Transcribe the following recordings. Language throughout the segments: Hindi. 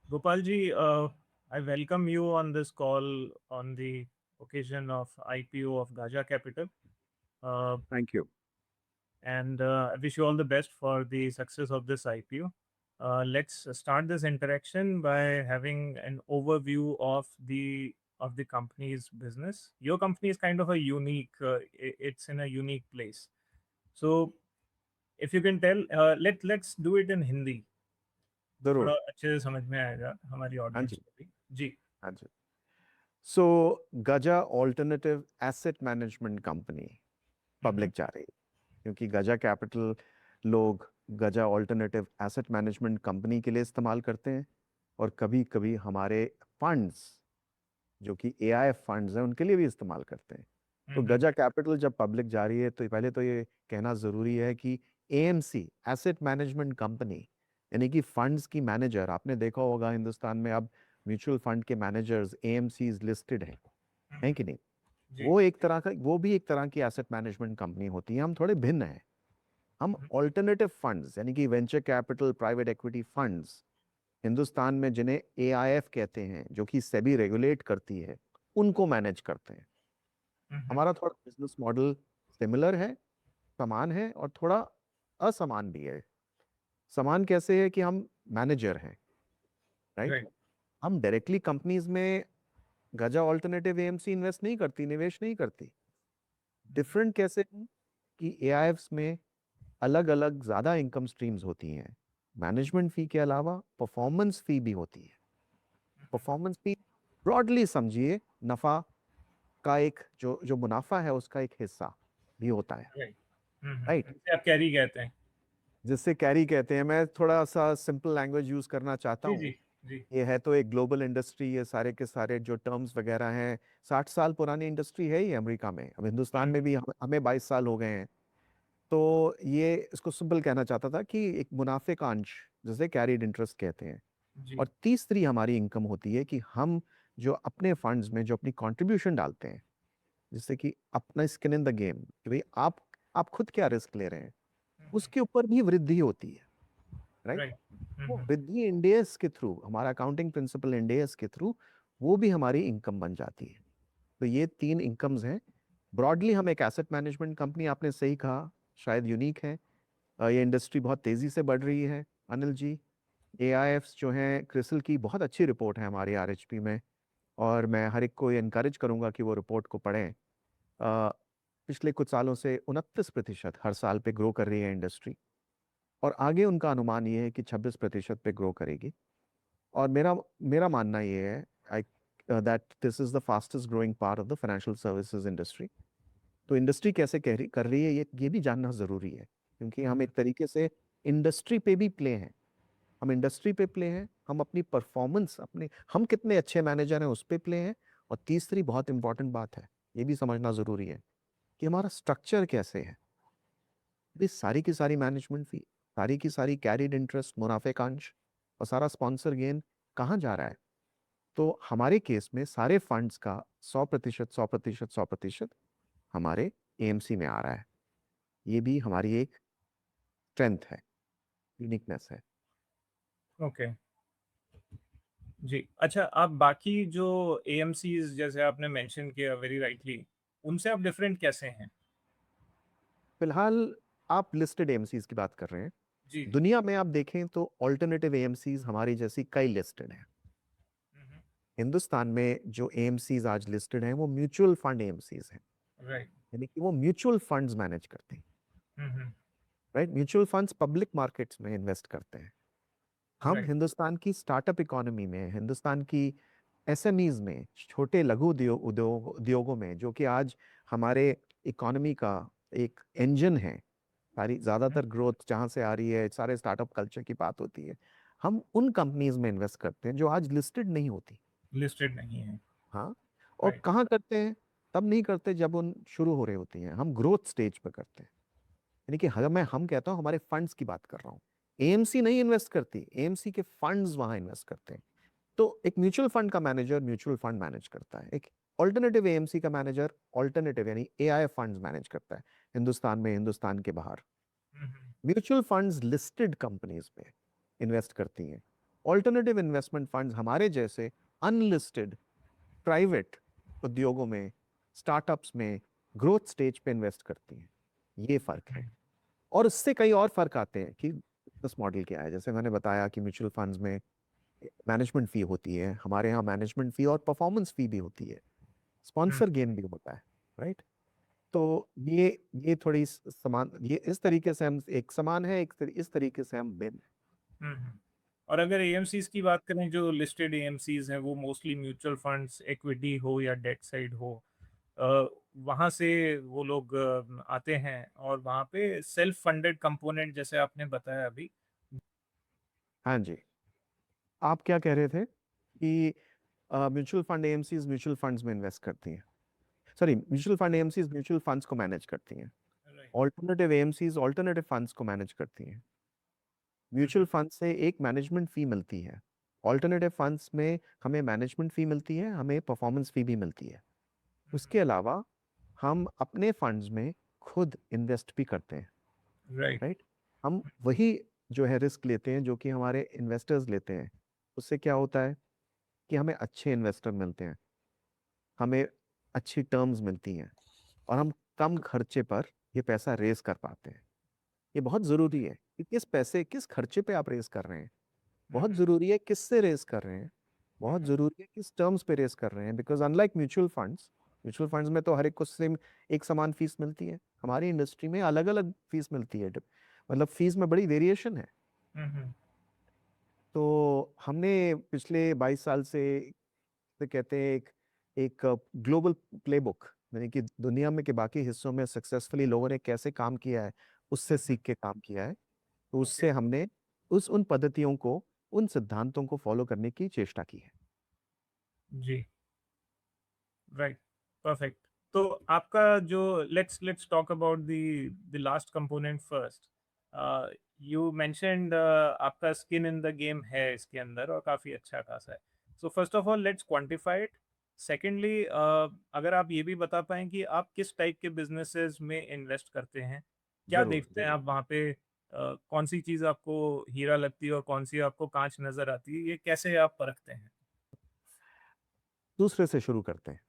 Gopal ji, I welcome you on this call on the occasion of IPO of Gaja Capital. Uh, Thank you. and I wish you all the best for the success of this IPO. Let's start this interaction by having an overview of the company's business. Your company is kind of a unique. It's in a unique place. So, if you can tell, let's do it in Hindi. थोड़ा जरूर। अच्छे से समझ में आएगा हमारी हाँ ऑडियंस जी। को भी जी। हाँ जी। सो गजा ऑल्टरनेटिव एसेट मैनेजमेंट कंपनी हम्म। पब्लिक जा रही है, क्योंकि गजा कैपिटल लोग गजा ऑल्टरनेटिव एसेट मैनेजमेंट कंपनी के लिए इस्तेमाल करते हैं, और कभी कभी हमारे फंड्स जो कि एआईएफ फंड्स हैं उनके लिए भी इस्तेमाल करते हैं। तो हम्म। गजा कैपिटल जब पब्लिक जा रही है तो पहले तो ये कहना ज़रूरी है कि एएमसी एसेट मैनेजमेंट कंपनी, यानी कि फंड्स की मैनेजर, आपने देखा होगा हिंदुस्तान में अब म्यूचुअल फंड के मैनेजर्स एएमसीज लिस्टेड हैं कि नहीं। जी। वो एक तरह का, वो भी एक तरह की एसेट मैनेजमेंट कंपनी होती है। हम थोड़े भिन्न हैं। हम हम्म। ऑल्टरनेटिव फंड्स यानी कि venture capital private equity funds, Hindustan में जिन्हें एआईएफ कहते हैं, जो कि सेबी रेगुलेट करती है, उनको मैनेज करते हैं। हम्म। हमारा थोड़ा बिजनेस मॉडल सिमिलर है, समान है, और थोड़ा असमान भी है। समान कैसे है कि हम मैनेजर हैं, राइट। राइट। हम डायरेक्टली कंपनीज में गजा ऑल्टरनेटिव एएमसी इन्वेस्ट नहीं करती, निवेश नहीं करती। डिफरेंट कैसे है कि एआईएफ्स में अलग अलग ज्यादा इनकम स्ट्रीम्स होती हैं। मैनेजमेंट फी के अलावा परफॉर्मेंस फी भी होती है। परफॉर्मेंस फी ब्रॉडली समझिए नफा का एक, जो जो मुनाफा है उसका एक हिस्सा भी होता है, राइट। राइट। इसे आप कैरी कहते हैं। जिससे कैरी कहते हैं। मैं थोड़ा सा सिंपल लैंग्वेज यूज करना चाहता जी हूँ। जी। जी। ये है तो एक ग्लोबल इंडस्ट्री, ये सारे के सारे जो टर्म्स वगैरह हैं, 60 साल पुरानी इंडस्ट्री है ये अमेरिका में। अब हिंदुस्तान में भी हमें 22 साल हो गए हैं। तो ये इसको सिंपल कहना चाहता था कि एक मुनाफे का अंश, जिसे कैरीड इंटरेस्ट कहते हैं। जी। और तीसरी हमारी इनकम होती है कि हम जो अपने फंड्स में जो अपनी कंट्रीब्यूशन डालते हैं, जिससे कि अपना स्किन इन द गेम, कि भाई आप खुद क्या रिस्क ले रहे हैं, उसके ऊपर भी वृद्धि होती है, राइट। राइट। वो वृद्धि इंडेस के थ्रू, हमारा अकाउंटिंग प्रिंसिपल इंडेस के थ्रू, वो भी हमारी इनकम बन जाती है। तो ये तीन इनकम्स हैं। ब्रॉडली हम एक एसेट मैनेजमेंट कंपनी, आपने सही कहा, शायद यूनिक है। ये इंडस्ट्री बहुत तेजी से बढ़ रही है अनिल जी। एआईएफ्स जो हैं, क्रिसिल की बहुत अच्छी रिपोर्ट है हमारी आरएचपी में, और मैं हर एक को ये इनकरेज करूंगा कि वो रिपोर्ट को पढ़ें। अ, पिछले कुछ सालों से 29% हर साल पे ग्रो कर रही है इंडस्ट्री, और आगे उनका अनुमान ये है कि 26% पे ग्रो करेगी। और मेरा मेरा मानना ये है, I that this is the fastest growing part of the financial services industry. तो इंडस्ट्री कैसे कर रही है, ये भी जानना ज़रूरी है, क्योंकि हम एक तरीके से इंडस्ट्री पे भी प्ले हैं। हम इंडस्ट्री पे प्ले हैं, हम अपनी परफॉर्मेंस, अपने हम कितने अच्छे मैनेजर हैं उस पे प्ले हैं। और तीसरी बहुत इंपॉर्टेंट बात है, ये भी समझना ज़रूरी है कि हमारा स्ट्रक्चर कैसे है। ये सारी की सारी मैनेजमेंट फी, सारी की सारी कैरिड इंटरेस्ट, मुनाफे का अंश, और सारा स्पॉन्सर गेन कहाँ जा रहा है। तो हमारे केस में सारे फंड्स का 100%, 100%, 100% हमारे एएमसी में आ रहा है। ये भी हमारी एक स्ट्रेंथ है, यूनिकनेस है। ओके। जी। अच्छा, आप बाकी जो एएमसीज जैसे आपने मेंशन किया वेरी राइटली, उनसे आप डिफरेंट कैसे हैं? फिलहाल आप लिस्टेड एएमसीज की बात कर रहे हैं। जी जी। दुनिया में आप देखें तो ऑल्टरनेटिव एएमसीज हमारी जैसी कई लिस्टेड हैं। हिंदुस्तान में जो एएमसीज आज लिस्टेड हैं वो म्यूचुअल फंड एएमसीज हैं, राइट। यानी कि वो म्यूचुअल फंड्स मैनेज करते हैं, right. Mutual funds public markets में इन्वेस्ट करते हैं। हम राइट। हिंदुस्तान की स्टार्टअप इकोनॉमी में, हिंदुस्तान की एसएमईज में, छोटे लघु उद्योगों में, जो कि आज हमारे इकोनॉमी का एक इंजन है, सारी ज़्यादातर ग्रोथ जहाँ से आ रही है, सारे स्टार्टअप कल्चर की बात होती है, हम उन कंपनीज में इन्वेस्ट करते हैं जो आज लिस्टेड नहीं होती। लिस्टेड नहीं है। हाँ। और राइट। कहाँ करते हैं, तब नहीं करते जब उन शुरू हो रही होती हैं, हम ग्रोथ स्टेज पे करते हैं। यानी कि हम कहता हूँ, हमारे फंड्स की बात कर रहा हूँ। एएमसी नहीं इन्वेस्ट करती, एएमसी के फंड्स वहां इन्वेस्ट करते हैं। तो एक म्यूचुअल फंड का मैनेजर म्यूचुअल फंड मैनेज करता है, एक ऑल्टरनेटिव एएमसी का मैनेजर ऑल्टरनेटिव यानी एआईएफ फंड्स मैनेज करता है, हिंदुस्तान में, हिंदुस्तान के बाहर। म्यूचुअल फंड्स लिस्टेड कंपनीज में इन्वेस्ट करती हैं, ऑल्टरनेटिव इन्वेस्टमेंट फंड्स हमारे जैसे अनलिस्टेड प्राइवेट उद्योगों में, स्टार्टअप्स में, ग्रोथ स्टेज पे इन्वेस्ट करती हैं। ये फर्क है। और उससे कई और फर्क आते हैं कि बिजनेस मॉडल क्या है। जैसे मैंने बताया कि म्यूचुअल फंड्स में मैनेजमेंट फी होती है, हमारे यहाँ मैनेजमेंट फी और परफॉर्मेंस फी भी होती है, स्पॉन्सर गेन भी होता है, राइट। तो ये थोड़ी समान, ये इस तरीके से हम एक समान है, इस तरीके से हम भिन्न हैं। हम्म। और अगर एएमसीज की बात करें, जो लिस्टेड एएमसीज हैं वो मोस्टली म्यूचुअल फंड्स, इक्विटी हो या डेट साइड हो, वहाँ से वो लोग आते हैं, और वहाँ पे सेल्फ फंडेड कंपोनेंट जैसे आपने बताया अभी। हाँ जी, आप क्या कह रहे थे कि mutual fund AMCs mutual funds में इन्वेस्ट करती हैं, sorry, mutual fund AMCs mutual funds को मैनेज करती हैं, right. Alternative AMCs alternative funds को मैनेज करती हैं। म्यूचुअल फंड से एक मैनेजमेंट फी मिलती है, ऑल्टरनेटिव फंड्स में हमें मैनेजमेंट फी मिलती है, हमें परफॉर्मेंस फी भी मिलती है। उसके अलावा हम अपने फंड्स में खुद इन्वेस्ट भी करते हैं, राइट। राइट। हम वही जो है रिस्क लेते हैं जो कि हमारे इन्वेस्टर्स लेते हैं। उससे क्या होता है कि हमें अच्छे इन्वेस्टर मिलते हैं, हमें अच्छी टर्म्स मिलती हैं, और हम कम खर्चे पर ये पैसा रेस कर पाते हैं। ये बहुत ज़रूरी है कि किस पैसे किस खर्चे पे आप रेस कर रहे हैं, बहुत ज़रूरी है किससे रेस कर रहे हैं, बहुत ज़रूरी है किस टर्म्स पे रेस कर रहे हैं। बिकॉज अनलाइक म्यूचुअल फंड्स में तो हर एक को सेम एक समान फीस मिलती है, हमारी इंडस्ट्री में अलग अलग फीस मिलती है, मतलब फीस में बड़ी वेरिएशन है। तो हमने पिछले 22 साल से कहते हैं एक ग्लोबल प्लेबुक, यानी कि दुनिया में के बाकी हिस्सों में सक्सेसफुली लोगों ने कैसे काम किया है उससे सीख के काम किया है। तो ओके। उससे हमने उन पद्धतियों को, उन सिद्धांतों को फॉलो करने की चेष्टा की है। जी। राइट। परफेक्ट। तो आपका जो, let's talk about the last component first. You mentioned आपका स्किन इन द गेम है इसके अंदर, और काफी अच्छा खासा है। So first of all let's quantify it. Secondly, अगर आप ये भी बता पाएं कि आप किस टाइप के बिजनेसेस में इन्वेस्ट करते हैं, क्या जरूर देखते हैं आप वहाँ पे, कौन सी चीज़ आपको हीरा लगती है और कौन सी आपको कांच नजर आती है, ये कैसे आप परखते हैं? दूसरे से शुरू करते हैं।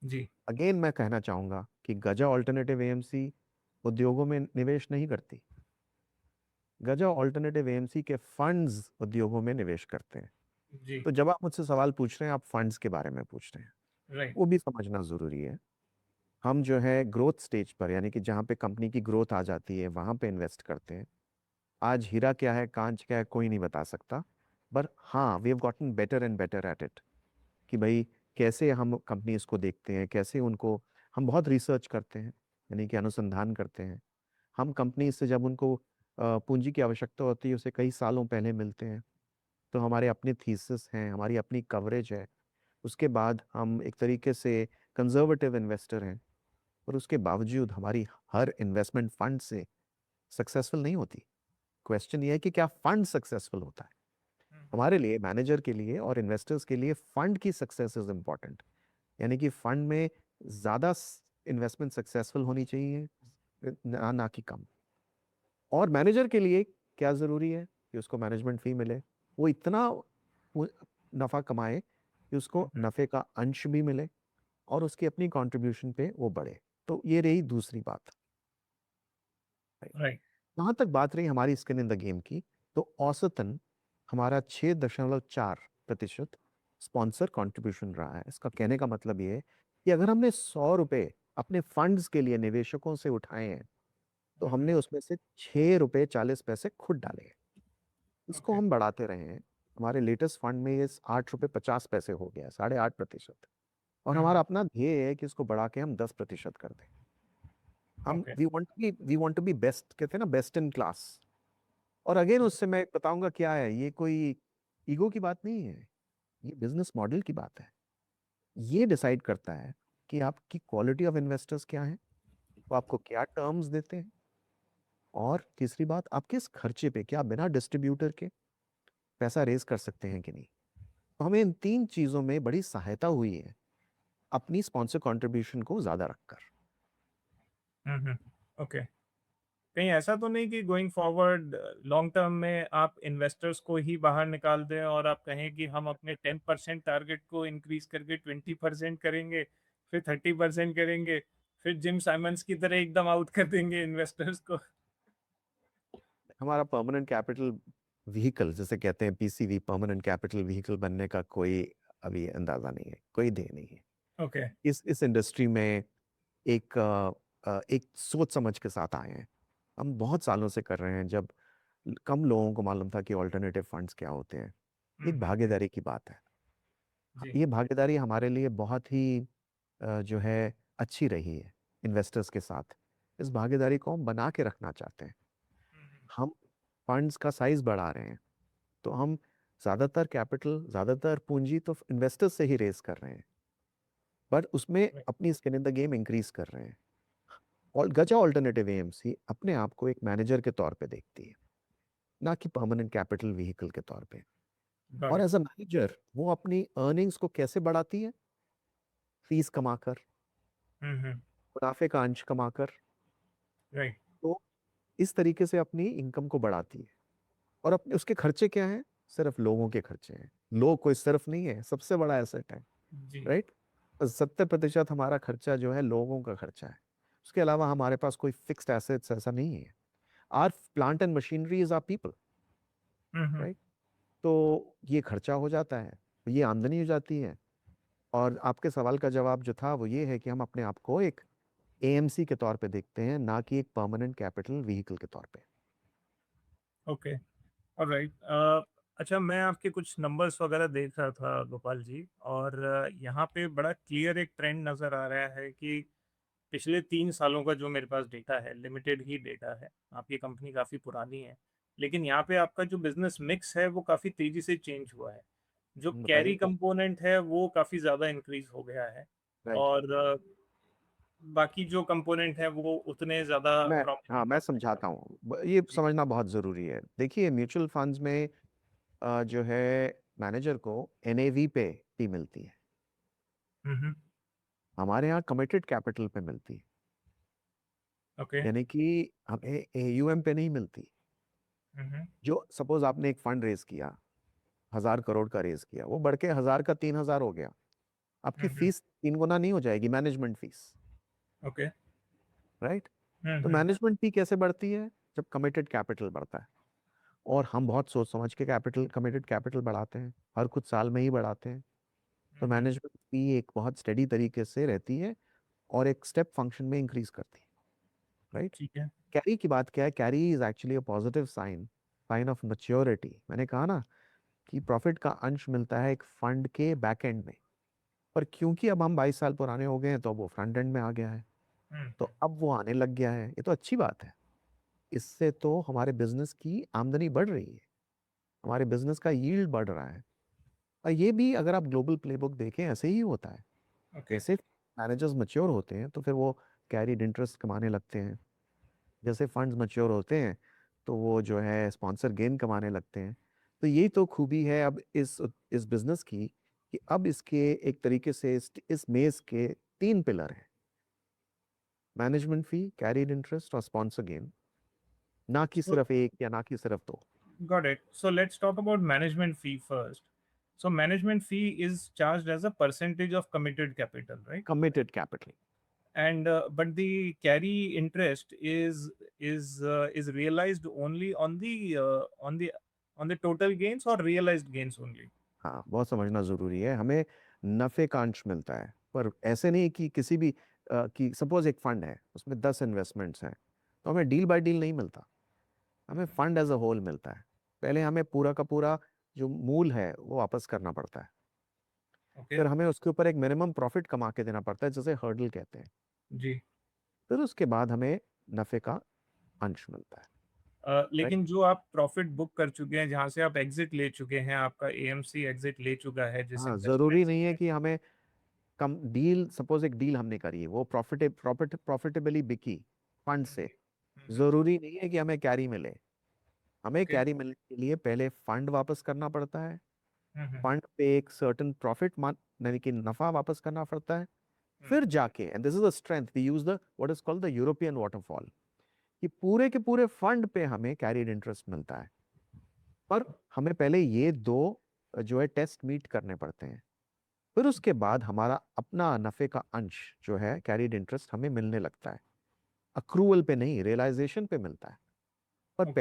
जी। अगेन मैं कहना चाहूंगा कि गजा ऑल्टरनेटिव एएमसी उद्योगों में निवेश नहीं करती, गजा ऑल्टरनेटिव एएमसी के फंड्स उद्योगों में निवेश करते हैं। जी। तो जब आप मुझसे सवाल पूछ रहे हैं, आप फंड्स के बारे में पूछ रहे हैं, राइट। वो भी समझना जरूरी है। हम जो है ग्रोथ स्टेज पर, यानी कि जहाँ पे कंपनी की ग्रोथ आ जाती है वहाँ पे इन्वेस्ट करते हैं। आज हीरा क्या है, कांच क्या है, कोई नहीं बता सकता। पर हाँ, we have gotten better and better at it, कि भाई कैसे हम कंपनीज को देखते हैं, कैसे उनको हम बहुत रिसर्च करते हैं, यानी कि अनुसंधान करते हैं। हम कंपनी से जब उनको पूंजी की आवश्यकता होती है उसे कई सालों पहले मिलते हैं, तो हमारे अपने थीसिस हैं, हमारी अपनी कवरेज है। उसके बाद हम एक तरीके से कंजर्वेटिव इन्वेस्टर हैं, और उसके बावजूद हमारी हर इन्वेस्टमेंट फंड से सक्सेसफुल नहीं होती। क्वेश्चन ये है कि क्या फंड सक्सेसफुल होता है। हमारे लिए, मैनेजर के लिए और इन्वेस्टर्स के लिए फंड की सक्सेस इज इम्पॉर्टेंट, यानी कि फंड में ज़्यादा इन्वेस्टमेंट सक्सेसफुल होनी चाहिए, ना कि कम। और मैनेजर के लिए क्या ज़रूरी है कि उसको मैनेजमेंट फी मिले, वो इतना नफ़ा कमाए कि उसको नफ़े का अंश भी मिले, और उसकी अपनी कंट्रीब्यूशन पे वो बढ़े। तो ये रही दूसरी बात। राइट। जहाँ तक बात रही हमारी स्किन इन द गेम की, तो औसतन हमारा 6.4% स्पॉन्सर कंट्रीब्यूशन रहा है। इसका कहने का मतलब ये है कि अगर हमने 100 रुपए अपने फंड्स के लिए निवेशकों से उठाए हैं, तो हमने उसमें से 6 रुपए 40 पैसे खुद डाले हैं। इसको ओके। हम बढ़ाते रहे हैं। हमारे लेटेस्ट फंड में ये 8 रुपए 50 पैसे हो गया, 8.5%। और हमारा अपना ध्येय है कि इसको बढ़ा के हम 10% कर दें। हम okay. We want to be best, कहते हैं ना, बेस्ट इन क्लास। और अगेन उससे मैं बताऊंगा क्या है, ये कोई ईगो की बात नहीं है, ये बिजनेस मॉडल की बात है। ये डिसाइड करता है कि आपकी क्वालिटी ऑफ इन्वेस्टर्स क्या है, वो आपको क्या टर्म्स देते हैं, और तीसरी बात, आप किस खर्चे पे, क्या बिना डिस्ट्रीब्यूटर के पैसा रेज कर सकते हैं कि नहीं। तो हमें इन तीन चीजों में बड़ी सहायता हुई है अपनी स्पॉन्सर कंट्रीब्यूशन को ज्यादा रखकर। ओके। कहीं ऐसा तो नहीं कि गोइंग फॉरवर्ड लॉन्ग टर्म में आप इन्वेस्टर्स को ही बाहर निकाल दें और आप कहें कि हम अपने 10% टारगेट को इंक्रीज करके 20% करेंगे, फिर 30% करेंगे, फिर जिम साइमंस की तरह एकदम आउट कर देंगे इन्वेस्टर्स को? हमारा परमानेंट कैपिटल व्हीकल जिसे कहते हैं पीसीवी, परमानेंट कैपिटल व्हीकल बनने का कोई अभी अंदाजा नहीं है, कोई ध्येय नहीं है। ओके। इस इंडस्ट्री में एक सोच समझ के साथ आए हैं। हम बहुत सालों से कर रहे हैं, जब कम लोगों को मालूम था कि ऑल्टरनेटिव फंड्स क्या होते हैं। एक भागीदारी की बात है। जी। ये भागीदारी हमारे लिए बहुत ही जो है अच्छी रही है इन्वेस्टर्स के साथ। इस भागीदारी को हम बना के रखना चाहते हैं। हम फंड्स का साइज बढ़ा रहे हैं, तो हम ज़्यादातर कैपिटल, ज़्यादातर पूंजी तो इन्वेस्टर्स से ही रेस कर रहे हैं, बट उसमें अपनी skin in the game increase कर रहे हैं। और गजा ऑल्टरनेटिव एएमसी अपने आप को एक मैनेजर के तौर पे देखती है, ना कि परमानेंट कैपिटल व्हीकल के तौर पे। गॉट और इट। एज अ मैनेजर वो अपनी अर्निंग्स को कैसे बढ़ाती है? फीस कमाकर, मुनाफे का अंश कमाकर। राइट। तो इस तरीके से अपनी इनकम को बढ़ाती है। और अपने उसके खर्चे क्या हैं? सिर्फ लोगों के खर्चे हैं। लोग कोई सिर्फ नहीं है, सबसे बड़ा एसेट है, जी। राइट। 70% हमारा खर्चा जो है लोगों का खर्चा है। उसके अलावा हमारे पास कोई फिक्स्ड एसेट्स ऐसा नहीं है। Our plant and machinery is our people, right. तो ये खर्चा हो जाता है, ये आमदनी हो जाती है। और आपके सवाल का जवाब जो था वो ये है कि हम अपने आप को एक एएमसी के तौर पे देखते हैं, ना कि एक परमानेंट कैपिटल व्हीकल के तौर पे। ओके। ऑलराइट। अच्छा, मैं आपके कुछ नंबर्स वगैरह देख रहा था गोपाल जी, और यहाँ पे बड़ा क्लियर एक ट्रेंड नज़र आ रहा है कि पिछले 3 सालों का जो मेरे पास डेटा है, लिमिटेड ही डेटा है, आपकी कंपनी काफ़ी पुरानी है, लेकिन यहाँ पे आपका जो बिजनेस मिक्स है वो काफ़ी तेज़ी से चेंज हुआ है। जो कैरी बताइए। कंपोनेंट है वो काफ़ी ज़्यादा इंक्रीज हो गया है, राइट। और बाकी जो कंपोनेंट है वो उतने ज़्यादा हाँ, मैं प्रॉमिनेंट। समझाता हूँ। ये जी। समझना बहुत ज़रूरी है। देखिए, म्यूचुअल फंड्स में जो है मैनेजर को एनएवी पे फी मिलती है। हम्म। हमारे यहाँ कमिटेड कैपिटल पे मिलती है, ओके। यानी कि हमें एयूएम पे नहीं मिलती। हम्म। जो सपोज आपने एक फंड रेज किया, 1000 करोड़ का रेज किया, वो बढ़ के 1000 का 3000 हो गया, आपकी हम्म। फीस 3 गुना नहीं हो जाएगी, मैनेजमेंट फीस, ओके। राइट। तो हम्म। मैनेजमेंट फी कैसे बढ़ती है? जब कमिटेड कैपिटल बढ़ता है। और हम बहुत सोच समझ के कैपिटल, कमिटेड कैपिटल बढ़ाते हैं, हर कुछ साल में ही बढ़ाते हैं। तो मैनेजमेंट फी एक बहुत स्टेडी तरीके से रहती है और एक स्टेप फंक्शन में इंक्रीज करती है, राइट। ठीक है। कैरी की बात क्या है? Carry is actually a positive sign, sign of maturity. मैंने कहा ना कि प्रॉफिट का अंश मिलता है एक फंड के बैक एंड में, पर क्योंकि अब हम 22 साल पुराने हो गए हैं, तो अब वो फ्रंट एंड में आ गया है, तो अब वो आने लग गया है। ये तो अच्छी बात है। इससे तो हमारे बिजनेस की आमदनी बढ़ रही है, हमारे बिजनेस का यील्ड बढ़ रहा है। और ये भी अगर आप ग्लोबल प्लेबुक देखें, ऐसे ही होता है। ओके। जैसे मैनेजर्स मैच्योर होते हैं तो फिर वो कैरिड इंटरेस्ट कमाने लगते हैं। जैसे फंड्स मैच्योर होते हैं तो वो जो है स्पॉन्सर गेन कमाने लगते हैं। तो यही तो खूबी है अब इस बिजनेस की, कि अब इसके एक तरीके से इस मेज के 3 पिलर हैं: मैनेजमेंट फी, कैरिड इंटरेस्ट और स्पॉन्सर गेन, ना कि So, सिर्फ एक या ना कि सिर्फ दो। got it. So let's talk about management fee first. So management fee is charged as a percentage of committed capital, right? Committed capital. And but the carry interest is realized only on the total gains or realized gains only? हाँ, बहुत समझना जरूरी है। हमें नफे का अंश मिलता है, पर ऐसे नहीं कि किसी भी कि सपोज एक फंड है, उसमें 10 इन्वेस्टमेंट्स हैं, तो हमें डील बाय डील नहीं मिलता, हमें फंड एज अ होल मिलता है। पहले हमें पूरा का पूरा जो मूल है वो वापस करना पड़ता है, Okay. फिर हमें उसके ऊपर एक मिनिमम प्रॉफिट कमा के देना पड़ता है, जिसे हर्डल कहते हैं। जी। फिर उसके बाद हमें नफे का अंश मिलता है, राइट। लेकिन जो आप प्रॉफिट बुक कर चुके हैं, जहां से आप एग्जिट ले चुके हैं, आपका एएमसी एग्जिट ले चुका है जिस हाँ, इन्वेस्टमेंट जरूरी से। नहीं है कि हमें कम डील, सपोज एक डील हमने करी, वो प्रॉफिटेबली बिकी फंड से, जरूरी नहीं है कि हमें कैरी मिले। हमें ओके। कैरी मिलने के लिए पहले फंड वापस करना पड़ता है, हम्म। फंड पे एक सर्टेन प्रॉफिट मान, यानी कि नफा वापस करना पड़ता है। फिर जाके, and this is the strength, we use the what is called the European waterfall, कि पूरे के पूरे फंड पे हमें कैरिड इंटरेस्ट मिलता है, पर हमें पहले ये दो जो है टेस्ट मीट करने पड़ते हैं, फिर उसके बाद हमारा अपना नफे का अंश जो है कैरिड इंटरेस्ट हमें मिलने लगता है। अक्रूवल पे नहीं, रियलाइजेशन पे मिलता है। पर ओके।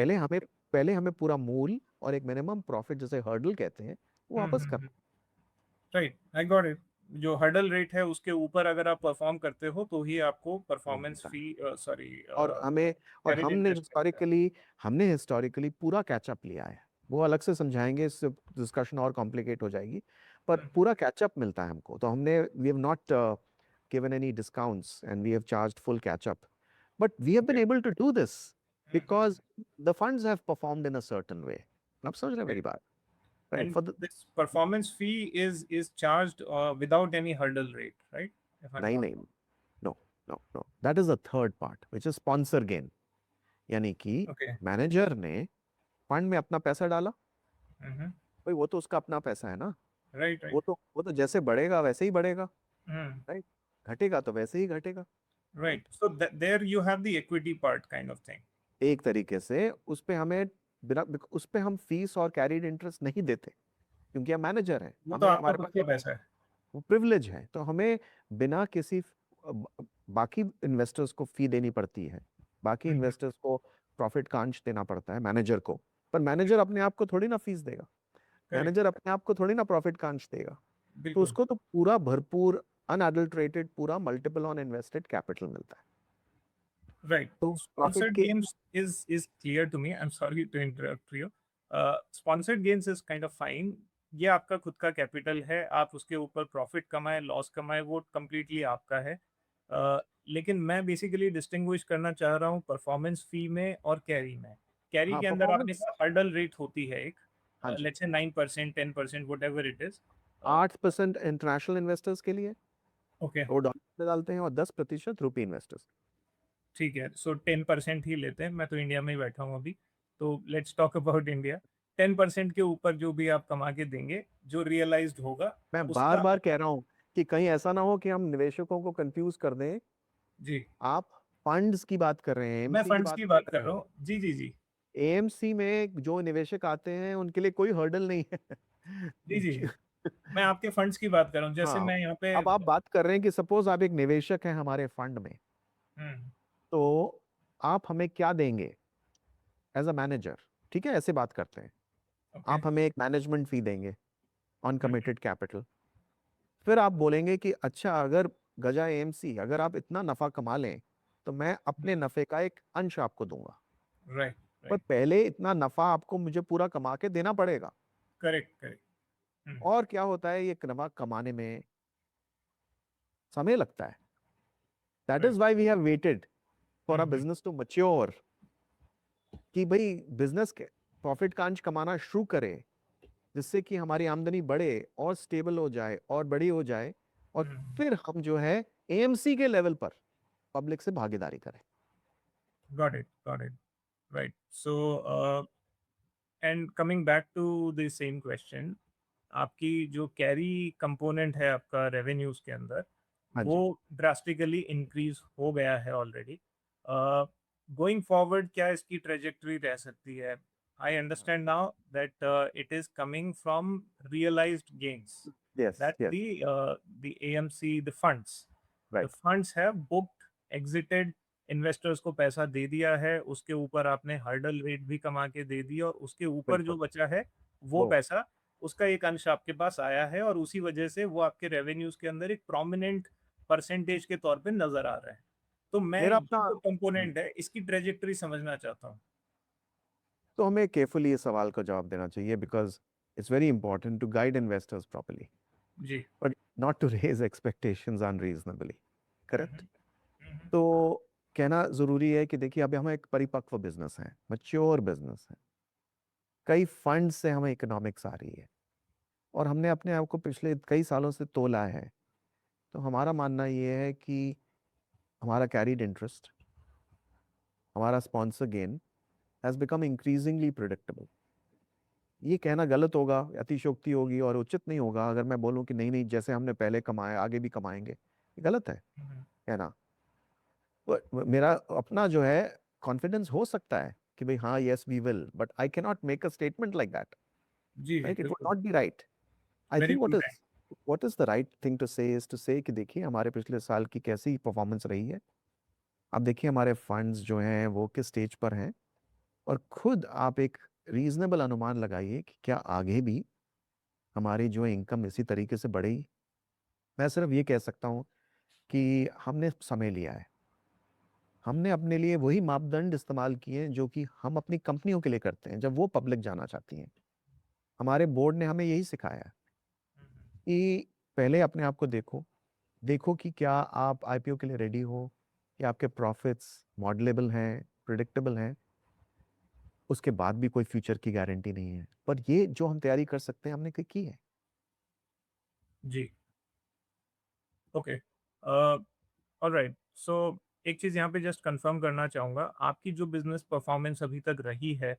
पहले हमें पूरा मूल और एक मिनिमम प्रॉफिट जिसे हर्डल कहते हैं वो वापस करना। Right, I got it. जो हर्डल रेट है उसके ऊपर अगर आप परफॉर्म करते हो तो ही आपको वो परफॉर्मेंस मिलता है। फी, सॉरी, और हमें और कैरिड इंटरेस्ट मिलता है। हमने हिस्टोरिकली पूरा कैचअप लिया है। वो अलग से समझाएंगे, इससे डिस्कशन और कॉम्प्लिकेट हो जाएगी, पर हम्म, पूरा कैचअप मिलता है हमको। तो हमने we have not given any discounts and we have charged full catchup, but we have been okay, able to do this hmm, because the funds have performed in a certain way. आप समझ रहे हैं मेरी right. बात? Right And for the this performance fee is charged without any hurdle rate, right? If I'm नहीं not नहीं, wrong. No no no, that is the third part which is sponsor gain. यानी कि Okay. मैनेजर ने फंड में अपना पैसा डाला, Mm-hmm. भाई वो तो उसका अपना पैसा है ना, Right, right. वो तो जैसे बढ़ेगा वैसे ही बढ़ेगा, Mm. राइट? घटेगा तो वैसे ही घटेगा, Right. Right? So there you have the equity part kind of thing. एक तरीके से उस पे हमें उस पे हम फीस और कैरीड इंटरेस्ट नहीं देते, क्योंकि हम मैनेजर हैं, वो तो हमें आपका हमारे खुद पास का पैसा है। वो प्रिविलेज है, तो हमें बिना किसी बाकी इन्वेस्टर्स को फी देनी पड़ती है, बाकी हम्म, इन्वेस्टर्स को प्रॉफिट का अंश देना पड़ता है मैनेजर को। पर मैनेजर अपने आप को थोड़ी ना फीस देगा, करेक्ट। मैनेजर अपने आप को थोड़ी ना प्रॉफिट का अंश देगा। तो बिल्कुल। उसको तो पूरा भरपूर अनएडल्ट्रेटेड पूरा मल्टीपल ऑन इन्वेस्टेड कैपिटल मिलता है। Right. तो प्रॉफिट Sponsored के games is clear to me. I'm sorry to interrupt you. Sponsored games is kind of fine. ये आपका खुद का कैपिटल है, आप उसके ऊपर प्रॉफिट कमाए लॉस कमाए वो कम्प्लीटली आपका है। लेकिन मैं बेसिकली डिस्टिंग्विश करना चाह रहा हूँ परफॉर्मेंस फी में और कैरी में। कैरी हाँ के अंदर आपने परफॉर्मेंस, कहा हर्डल रेट होती है एक, हाँ जी, let's say 9%, 10%, what ever it is. 8% international investors के लिए ओके, वो डॉलर में डालते हैं, और 10% रुपी इन्वेस्टर्स। ठीक है। सो 10% ही लेते हैं, मैं तो इंडिया में ही बैठा हूँ अभी, तो लेट्स टॉक अबाउट इंडिया। 10% के ऊपर जो भी आप कमा के देंगे, जो रियलाइज्ड होगा मैं बार उसका। बार कह रहा हूँ कि कहीं ऐसा ना हो कि हम निवेशकों को कंफ्यूज कर दें। जी, आप फंड्स की बात कर रहे हैं, मैं एएमसी की फंड्स बात की नहीं बात कर कर रहे रहा हैं। हूँ। जी जी जी। एएमसी में जो निवेशक आते हैं उनके लिए कोई हर्डल नहीं है। जी जी, मैं आपके फंड्स की बात कर रहा हूँ, जैसे हाँ, मैं यहाँ पे। अब आप बात कर रहे हैं कि सपोज आप एक निवेशक हैं हमारे फंड में, हम्म। तो आप हमें क्या देंगे एज अ मैनेजर? ठीक है, ऐसे बात करते हैं। ओके। आप हमें एक मैनेजमेंट फी देंगे ऑन कमिटेड कैपिटल, फिर आप बोलेंगे कि अच्छा, अगर गजा एएमसी अगर आप इतना नफा कमा लें तो मैं अपने नफे का एक अंश आपको दूंगा। राइट पर राइट। पहले इतना नफा आपको मुझे पूरा कमा के देना पड़ेगा। Correct correct. और क्या होता है, ये नफा कमाने में समय लगता है। That is right. Why we have waited for a business to mature, कि भाई बिजनेस के प्रॉफिट का अंश कमाना शुरू करे, जिससे कि हमारी आमदनी बढ़े और स्टेबल हो जाए और बड़ी हो जाए, और फिर हम जो है एएमसी के लेवल पर पब्लिक से भागीदारी करें। Got it got it. Right. So and coming back to the same question, आपकी जो कैरी कंपोनेंट है आपका रेवेन्यूज के अंदर, हाँ वो जी। ड्रास्टिकली इंक्रीज हो गया है ऑलरेडी। गोइंग फॉरवर्ड क्या इसकी ट्रेजेक्टरी रह सकती है? I understand now that it is coming from realised gains, yes that yes, the AMC, the right, funds have booked, exited, investors को पैसा दे दिया है, उसके ऊपर आपने हर्डल रेट भी कमा के दे दी, और उसके ऊपर जो बिल्कुल। बचा है वो वो पैसा, उसका एक अंश आपके पास आया है, और उसी वजह से वो आपके रेवेन्यूज के अंदर एक प्रोमिनेंट परसेंटेज के तौर पे नजर आ रहा है। तो मैं मेरा ये अपना जो कंपोनेंट है इसकी ट्रेजेक्टरी समझना चाहता हूँ। तो हमें केयरफुली इस सवाल का जवाब देना चाहिए, because it's very important to guide investors properly, जी। But not to raise expectations unreasonably. Correct? Hmm, hmm, तो कहना जरूरी है कि देखिए, अभी हम एक परिपक्व बिजनेस है, मैच्योर बिजनेस है, कई फंड से हमें इकोनॉमिक्स आ रही है, और हमने अपने आप को पिछले कई सालों से तोला है। तो हमारा मानना ये है कि हमारा कैरीड इंटरेस्ट, हमारा sponsor gain has become increasingly predictable. ये कहना गलत होगा, अतिशयोक्ति होगी और उचित नहीं होगा अगर मैं बोलूं कि नहीं नहीं, जैसे हमने पहले कमाया आगे भी कमाएंगे। ये गलत है हम्म, कहना। मेरा अपना जो है कॉन्फिडेंस हो सकता है कि भाई हाँ yes we will, but I can not make a statement like that, जी जी राइट? इट वुड बिल्कुल। Not be right. I very think true. What is the right thing to say is to say कि देखिए हमारे पिछले साल की कैसी परफॉर्मेंस रही है, अब देखिए हमारे फंड्स जो हैं वो किस स्टेज पर हैं, और खुद आप एक रीजनेबल अनुमान लगाइए कि क्या आगे भी हमारी जो इनकम इसी तरीके से बढ़ेगी। मैं सिर्फ ये कह सकता हूँ कि हमने समय लिया है, हमने अपने लिए वही मापदंड इस्तेमाल किए हैं जो कि हम अपनी कंपनियों के लिए करते हैं जब वो पब्लिक जाना चाहती हैं। हमारे बोर्ड ने हमें यही सिखाया है कि पहले अपने आप को देखो, देखो कि क्या आप आईपीओ के लिए रेडी हो, कि आपके प्रॉफिट्स मॉडलेबल हैं, प्रिडिक्टेबल हैं। उसके बाद भी कोई फ्यूचर की गारंटी नहीं है, पर ये जो हम तैयारी कर सकते हैं हमने की है। जी। ओके। ऑलराइट। सो एक चीज़ यहाँ पे जस्ट कंफर्म करना चाहूँगा, आपकी जो बिजनेस परफॉर्मेंस अभी तक रही है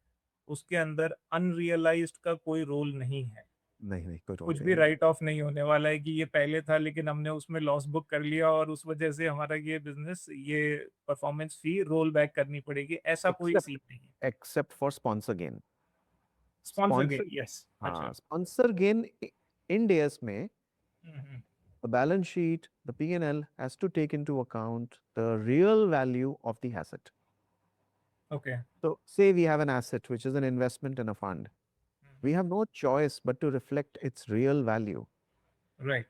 उसके अंदर अनरियलाइज्ड का कोई रोल नहीं है। नहीं नहीं, कोई रोल कुछ नहीं भी है। राइट ऑफ नहीं होने वाला है कि ये पहले था लेकिन हमने उसमें लॉस बुक कर लिया और उस वजह से हमारा ये बिजनेस ये परफॉर्मेंस फी रोल बैक करनी पड़ेगी, ऐसा कोई एक्सेप्ट सीन नहीं है। Except for sponsor gain. Sponsor sponsor, gain, yes. हाँ अच्छा। स्पॉन्सर गेन इन डेज में हम्म। the balance sheet, the P&L has to take into account the real value of the asset. Okay. So, say we have an asset which is an investment in a fund. We have no choice but to reflect its real value. Right.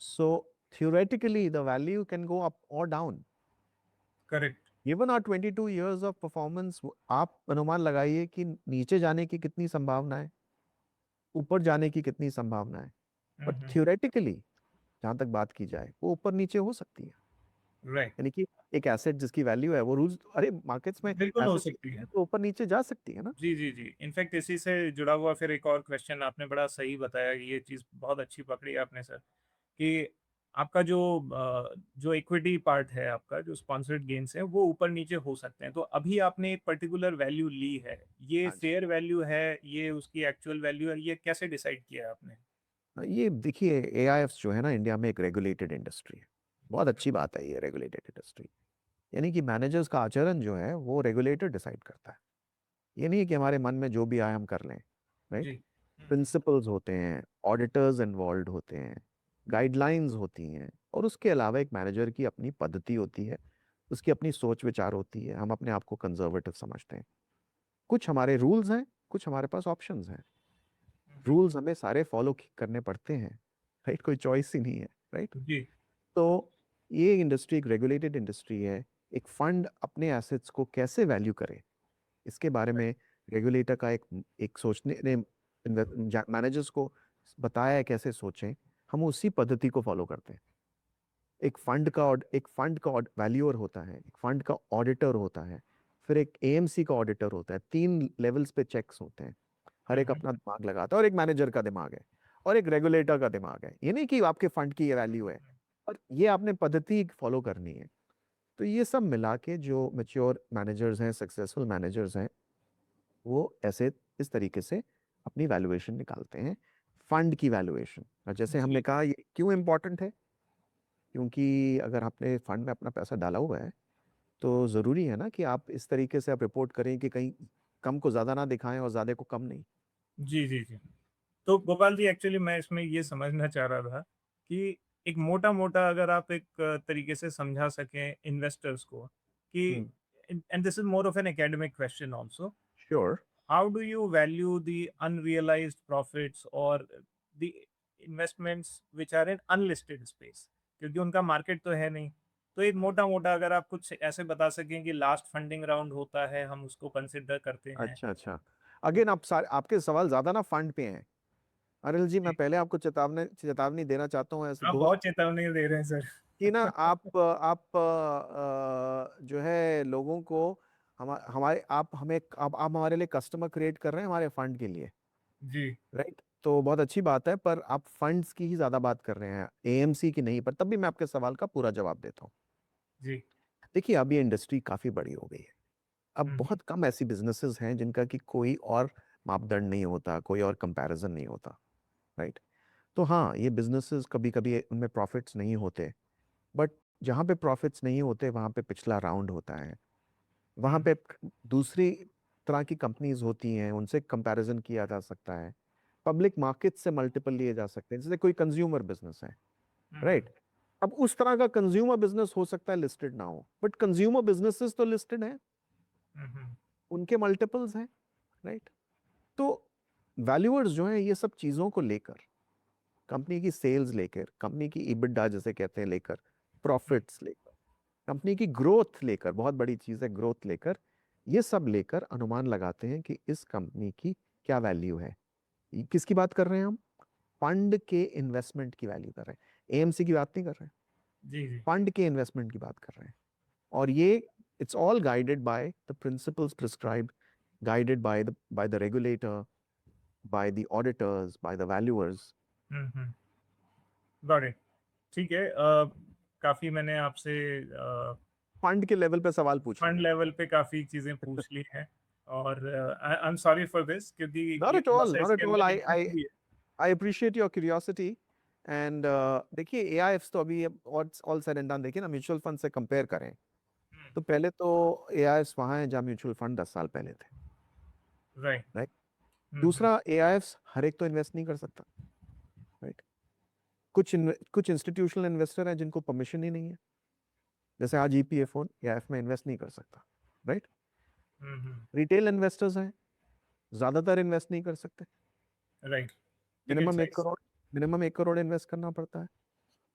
So, theoretically, the value can go up or down. Correct. Given our 22 years of performance, आप अनुमान लगाइए कि नीचे जाने की कितनी संभावना है, ऊपर जाने की कितनी संभावना है। बट थियोरेटिकली जहां तक बात की जाए वो ऊपर नीचे हो सकती है। राइट। यानी कि एक एसेट जिसकी वैल्यू है वो रूल्स, अरे मार्केट्स में बिल्कुल हो एसेट्स सकती है। तो ऊपर नीचे जा सकती है ना। जी जी जी, इनफैक्ट इसी से जुड़ा हुआ फिर एक और क्वेश्चन आपने बड़ा सही बताया, ये चीज़ बहुत अच्छी पकड़ी आपने सर, कि आपका जो इक्विटी पार्ट है, आपका जो स्पॉन्सर्ड गेन्स है वो ऊपर नीचे हो सकते हैं। तो अभी आपने एक पर्टिकुलर वैल्यू ली है, ये हाँ जी। फेयर वैल्यू है, ये उसकी एक्चुअल वैल्यू है, ये कैसे डिसाइड किया है आपने? ये देखिए एआईएफ जो है ना इंडिया में एक रेगुलेटेड इंडस्ट्री है। बहुत अच्छी बात है ये रेगुलेटेड इंडस्ट्री, यानी कि मैनेजर्स का आचरण जो है वो रेगुलेटर डिसाइड करता है। ये नहीं कि हमारे मन में जो भी आए हम कर लें, जी। राइट? प्रिंसिपल्स होते हैं, ऑडिटर्स इन्वॉल्व होते हैं, गाइडलाइंस होती हैं, और उसके अलावा एक मैनेजर की अपनी पद्धति होती है, उसकी अपनी सोच विचार होती है। हम अपने आप को कंजर्वेटिव समझते हैं। कुछ हमारे रूल्स हैं, कुछ हमारे पास ऑप्शंस हैं। रूल्स हमें सारे फॉलो करने पड़ते हैं, राइट? कोई चॉइस ही नहीं है, राइट? जी। तो ये इंडस्ट्री एक रेगुलेटेड इंडस्ट्री है। एक फंड अपने एसेट्स को कैसे वैल्यू करे, इसके बारे में रेगुलेटर का एक एक सोचने ने मैनेजर्स को बताया है कैसे सोचें। हम उसी पद्धति को फॉलो करते हैं। एक फंड का वैल्यूअर होता है, एक फंड का ऑडिटर होता है, फिर एक एएमसी का ऑडिटर होता है। 3 लेवल्स पे चेक्स होते हैं। हर एक अपना दिमाग लगाता है, और एक मैनेजर का दिमाग है, और एक रेगुलेटर का दिमाग है। ये नहीं कि आपके फंड की ये वैल्यू है, और ये आपने पद्धति फॉलो करनी है। तो ये सब मिला के जो मेच्योर मैनेजर्स हैं, सक्सेसफुल मैनेजर्स हैं, वो ऐसे इस तरीके से अपनी वैल्यूएशन निकालते हैं, फंड की वैल्यूएशन। और जैसे हमने जी कहा ये क्यों इम्पोर्टेंट है, क्योंकि अगर आपने फंड में अपना पैसा डाला हुआ है तो ज़रूरी है ना कि आप इस तरीके से आप रिपोर्ट करें कि कहीं कम को ज़्यादा ना दिखाएं और ज़्यादा को कम नहीं। जी जी जी। तो गोपाल जी, एक्चुअली मैं इसमें ये समझना चाह रहा था कि एक मोटा-मोटा अगर आप एक तरीके से समझा सकें इन्वेस्टर्स को कि, hmm. And this is more of an academic question also, sure. How do you value the unrealised profits और the investments which are in unlisted space, क्योंकि उनका मार्केट तो है नहीं। तो एक मोटा-मोटा अगर आप कुछ ऐसे बता सकें कि लास्ट फंडिंग राउंड होता है, हम उसको कंसिडर करते हैं। अच्छा अच्छा। अगेन आप सारे आपके सवाल ज़्यादा ना फंड पे हैं। अनिल जी, जी, मैं पहले आपको चेतावनी चेतावनी देना चाहता हूँ ऐसे आप दोस्त, बहुत चेतावनी दे रहे हैं सर। कि ना आप जो है लोगों को हमारे आप हमें आप हमारे लिए कस्टमर क्रिएट कर रहे हैं हमारे फंड के लिए, जी राइट? तो बहुत अच्छी बात है, पर आप फंड्स की ही ज्यादा बात कर रहे हैं, एएमसी की नहीं। पर तब भी मैं आपके सवाल का पूरा जवाब देता हूँ। जी। देखिए अब ये इंडस्ट्री काफी बड़ी हो गई है। अब हम्म। बहुत कम ऐसी बिजनेसेस हैं जिनका कि कोई और मापदंड नहीं होता, कोई और कंपैरिजन नहीं होता, राइट? तो हाँ, ये बिजनेसेस कभी कभी उनमें प्रॉफिट्स नहीं होते, बट जहाँ पे प्रॉफिट्स नहीं होते वहाँ पे पिछला राउंड होता है, वहाँ पे दूसरी तरह की कंपनीज होती हैं, उनसे कंपैरिजन किया जा सकता है, पब्लिक मार्केट से मल्टीपल लिए जा सकते हैं, जैसे कोई कंज्यूमर बिजनेस है, राइट। अब उस तरह का कंज्यूमर बिजनेस हो सकता है लिस्टेड ना हो, बट कंज्यूमर बिजनेसेस तो लिस्टेड है, उनके मल्टीपल्स हैं, राइट। तो वैल्यूअर्स जो हैं ये सब चीजों को लेकर, कंपनी की सेल्स लेकर, कंपनी की इबिडा जैसे कहते हैं लेकर, प्रॉफिट्स लेकर, कंपनी की ग्रोथ लेकर, बहुत बड़ी चीज है ग्रोथ लेकर, ये सब लेकर अनुमान लगाते हैं कि इस कंपनी की क्या वैल्यू है। किसकी बात कर रहे हैं हम? फंड के इन्वेस्टमेंट की वैल्यू कर रहे हैं, एएमसी की बात नहीं कर रहे हैं, जी जी। फंड के इन्वेस्टमेंट की बात कर रहे हैं। और ये it's all guided by the principles prescribed, guided by the regulator, by the auditors, by the valuers. Got it. ठीक है। काफी मैंने आपसे फंड के लेवल पे सवाल पूछ रहे फंड हैं। लेवल पे काफी चीजें पूछ ली हैं, और I am sorry for this, क्योंकि Not ये at all, प्रोसेस not के at all. अंदर इतना भी है। I appreciate your curiosity. And देखिए AIFs तो अभी all said and done, देखिए ना म्यूचुअल फंड से कंपेयर करें तो पहले तो AIFs वहाँ हैं जहाँ म्यूचुअल फंड 10 साल पहले थे, राइट। राइट। दूसरा AIFs हर एक तो इन्वेस्ट नहीं कर सकता, राइट। कुछ इंस्टीट्यूशनल इन्वेस्टर हैं जिनको परमिशन ही नहीं है, जैसे आज EPF AIF में इन्वेस्ट नहीं कर सकता, राइट। रिटेल इन्वेस्टर्स हैं, ज्यादातर इन्वेस्ट नहीं कर सकते, राइट। टिकट मिनिमम एक size. Crore minimum 1 crore invest करना पड़ता है,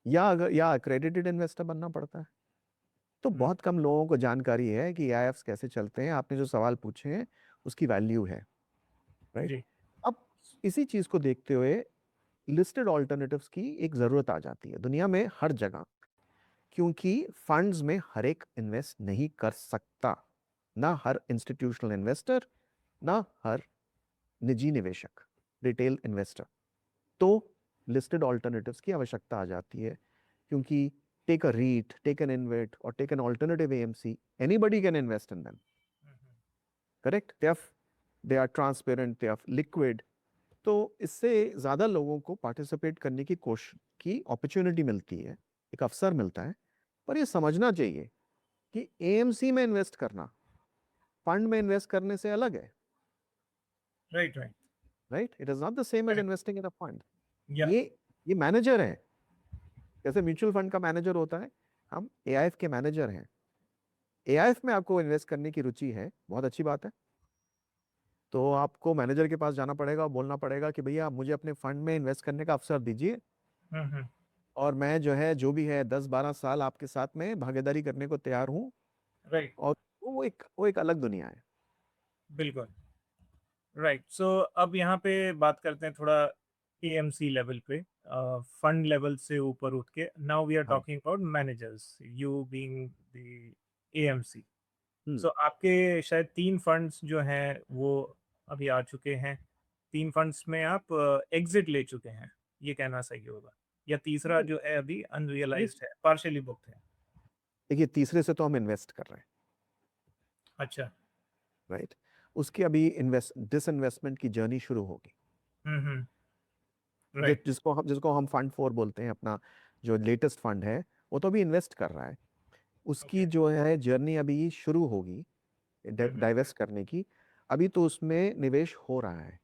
या अक्रेडिटेड इन्वेस्टर बनना पड़ता है। तो बहुत कम लोगों को जानकारी है कि AIFs कैसे चलते हैं। आपने जो सवाल पूछे हैं उसकी वैल्यू है, राइट। जी। अब इसी चीज को देखते हुए लिस्टेड ऑल्टरनेटिव्स की एक जरूरत आ जाती है दुनिया में हर जगह, क्योंकि फंड्स में हर एक इन्वेस्ट नहीं कर सकता, ना हर इंस्टीट्यूशनल इन्वेस्टर, ना हर निजी निवेशक, रिटेल इन्वेस्टर। तो लिस्टेड ऑल्टरनेटिव्स की आवश्यकता आ जाती है, क्योंकि take a REIT, take an InvIT और take an alternative AMC, anybody can invest in them, correct. They are transparent, they are liquid. तो इससे ज्यादा लोगों को पार्टिसिपेट करने की कोशिश की अपॉर्चुनिटी मिलती है, एक अवसर मिलता है। पर ये समझना चाहिए कि एएमसी में इन्वेस्ट करना फंड में इन्वेस्ट करने से अलग है, right right. Right. It is not the same as correct. Investing in a fund. या। ये मैनेजर है, जैसे म्यूचुअल फंड का मैनेजर होता है, हम एआईएफ के मैनेजर हैं। एआईएफ में आपको इन्वेस्ट करने की रुचि है, बहुत अच्छी बात है। तो आपको मैनेजर के पास जाना पड़ेगा और बोलना पड़ेगा कि भैया आप मुझे अपने फंड में इन्वेस्ट करने का अवसर दीजिए, और मैं जो है जो भी है 10-12 साल आपके साथ में भागीदारी करने को तैयार हूँ। राइट। और वो एक अलग दुनिया है। बिल्कुल। राइट। सो अब यहाँ पे बात करते हैं थोड़ा एएमसी लेवल पे, फंड लेवल से ऊपर उठ के। नाउ वी आर हाँ। Talking about managers, you being the AMC. Hmm. So आपके शायद 3 फंड्स जो हैं वो अभी आ चुके हैं। 3 फंड्स में आप एग्जिट ले चुके हैं, ये कहना सही होगा? या तीसरा नहीं जो है अभी नहीं, अनरियलाइज्ड है, पार्शियली बुक्ड है? देखिए तीसरे से तो हम इन्वेस्ट कर रहे हैं, अच्छा। राइट। उसकी अभी डिसइन्वेस्टमेंट की जर्नी शुरू होगी। राइट। जिसको हम फंड 4 बोलते हैं, अपना जो लेटेस्ट फंड है वो तो अभी इन्वेस्ट कर रहा है। ओके। उसकी जो है जर्नी अभी शुरू होगी डाइवेस्ट करने की। अभी तो उसमें निवेश हो रहा है।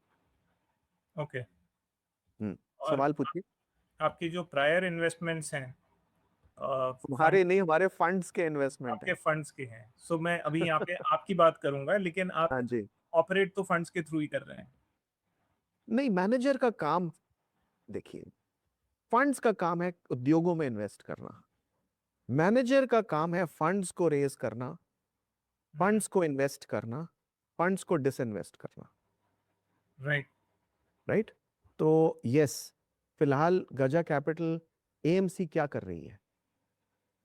ओके। हम्म। और सवाल पूछिए। आपकी जो प्रायर इन्वेस्टमेंट्स हैं, फंड, हमारे नहीं, हमारे फंड्स के इन्वेस्टमेंट आपके है। फंड्स के हैं। सो मैं अभी यहाँ पे आपकी बात करूंगा, लेकिन आप हाँ जी। ऑपरेट तो फंड्स के थ्रू ही कर रहे हैं। नहीं, मैनेजर का काम, देखिए फंड्स का काम है उद्योगों में इन्वेस्ट करना, मैनेजर का काम है फंड्स को रेज करना, फंड्स को इन्वेस्ट करना, फंड्स को डिसइन्वेस्ट करना, राइट। राइट। तो यस, फिलहाल गजा कैपिटल एएमसी क्या कर रही है?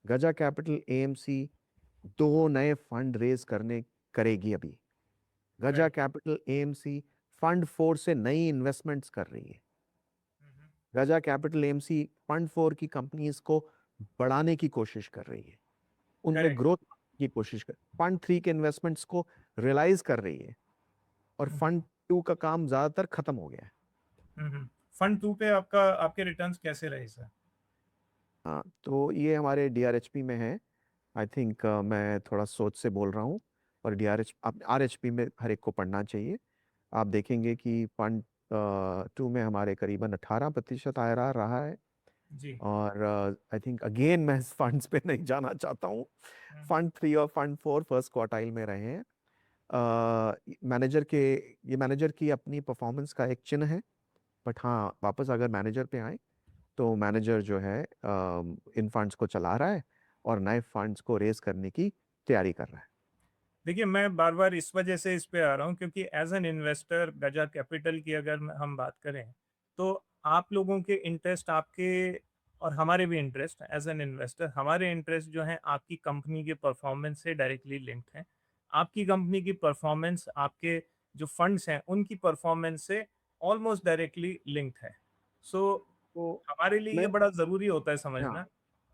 गजा कैपिटल एएमसी 2 नए फंड रेज करेगी अभी। गजा राइट। कैपिटल एएमसी फंड 4 से नई इन्वेस्टमेंट्स कर रही है। गजा कैपिटल एएमसी फंड 4 की कंपनीज को बढ़ाने की कोशिश कर रही है, उनमें करेक्ट। ग्रोथ की कोशिश कर, फंड 3 के इन्वेस्टमेंट्स को रियलाइज कर रही है। और फंड 2 का काम ज्यादातर खत्म हो गया है। फंड 2 पे आपका आपके रिटर्न्स कैसे रहे सर? हाँ, तो ये हमारे DRHP में है। आई थिंक मैं थोड़ा सोच से बोल रहा हूँ, और डीआरएच आरएचपी में हर एक को पढ़ना चाहिए। आप देखेंगे कि फंड 2 में हमारे करीबन 18% आईआरआर रहा है। जी। और आई थिंक अगेन मैं इस फंड्स पे नहीं जाना चाहता हूँ। हम्म, फंड 3 और फंड 4 फर्स्ट क्वार्टाइल में रहे हैं। मैनेजर के ये मैनेजर की अपनी परफॉर्मेंस का एक चिन्ह है। बट हाँ, वापस अगर मैनेजर पे आए तो मैनेजर जो है इन फंड्स को चला रहा है और नए फंड्स को रेज करने की तैयारी कर रहा है। देखिए मैं बार बार इस वजह से इस पे आ रहा हूँ क्योंकि as an investor Gaja Capital की अगर हम बात करें तो आप लोगों के इंटरेस्ट आपके और हमारे भी इंटरेस्ट एज एन इन्वेस्टर, हमारे इंटरेस्ट जो है आपकी कंपनी के परफॉर्मेंस से डायरेक्टली लिंक्ड है। आपकी कंपनी की परफॉर्मेंस आपके जो फंड्स हैं उनकी परफॉर्मेंस से ऑलमोस्ट डायरेक्टली लिंक्ड है। सो तो हमारे लिए ये मैं बड़ा जरूरी होता है हाँ समझना।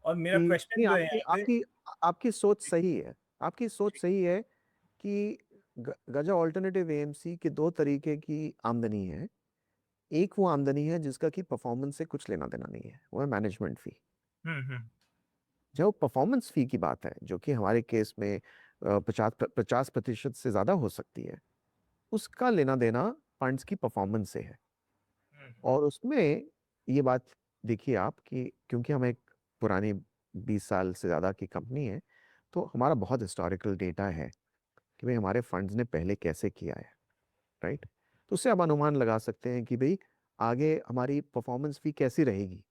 और मेरा कि क्वेश्चन नहीं, जो है आपकी यहाँ पे। आपकी आपकी सोच सही है। आपकी सोच सही है कि गजा ऑल्टरनेटिव एएमसी के दो तरीके की आमदनी है। एक वो आमदनी है जिसका कि परफॉर्मेंस से कुछ लेना देना नहीं है, वो है मैनेजमेंट फी। हम्म। जो परफॉर्मेंस फी की बात है, जो कि हमारे केस में 50% से ज्यादा हो सकती है, उसका लेना देना फंड्स की परफॉर्मेंस से है। हम्म। और उसमें ये बात देखिए आप कि क्योंकि हम एक पुरानी 20 साल से ज़्यादा की कंपनी है, तो हमारा बहुत हिस्टोरिकल डेटा है कि भाई हमारे फंड्स ने पहले कैसे किया है, राइट। तो उससे आप अनुमान लगा सकते हैं कि भाई आगे हमारी परफॉर्मेंस फी कैसी रहेगी।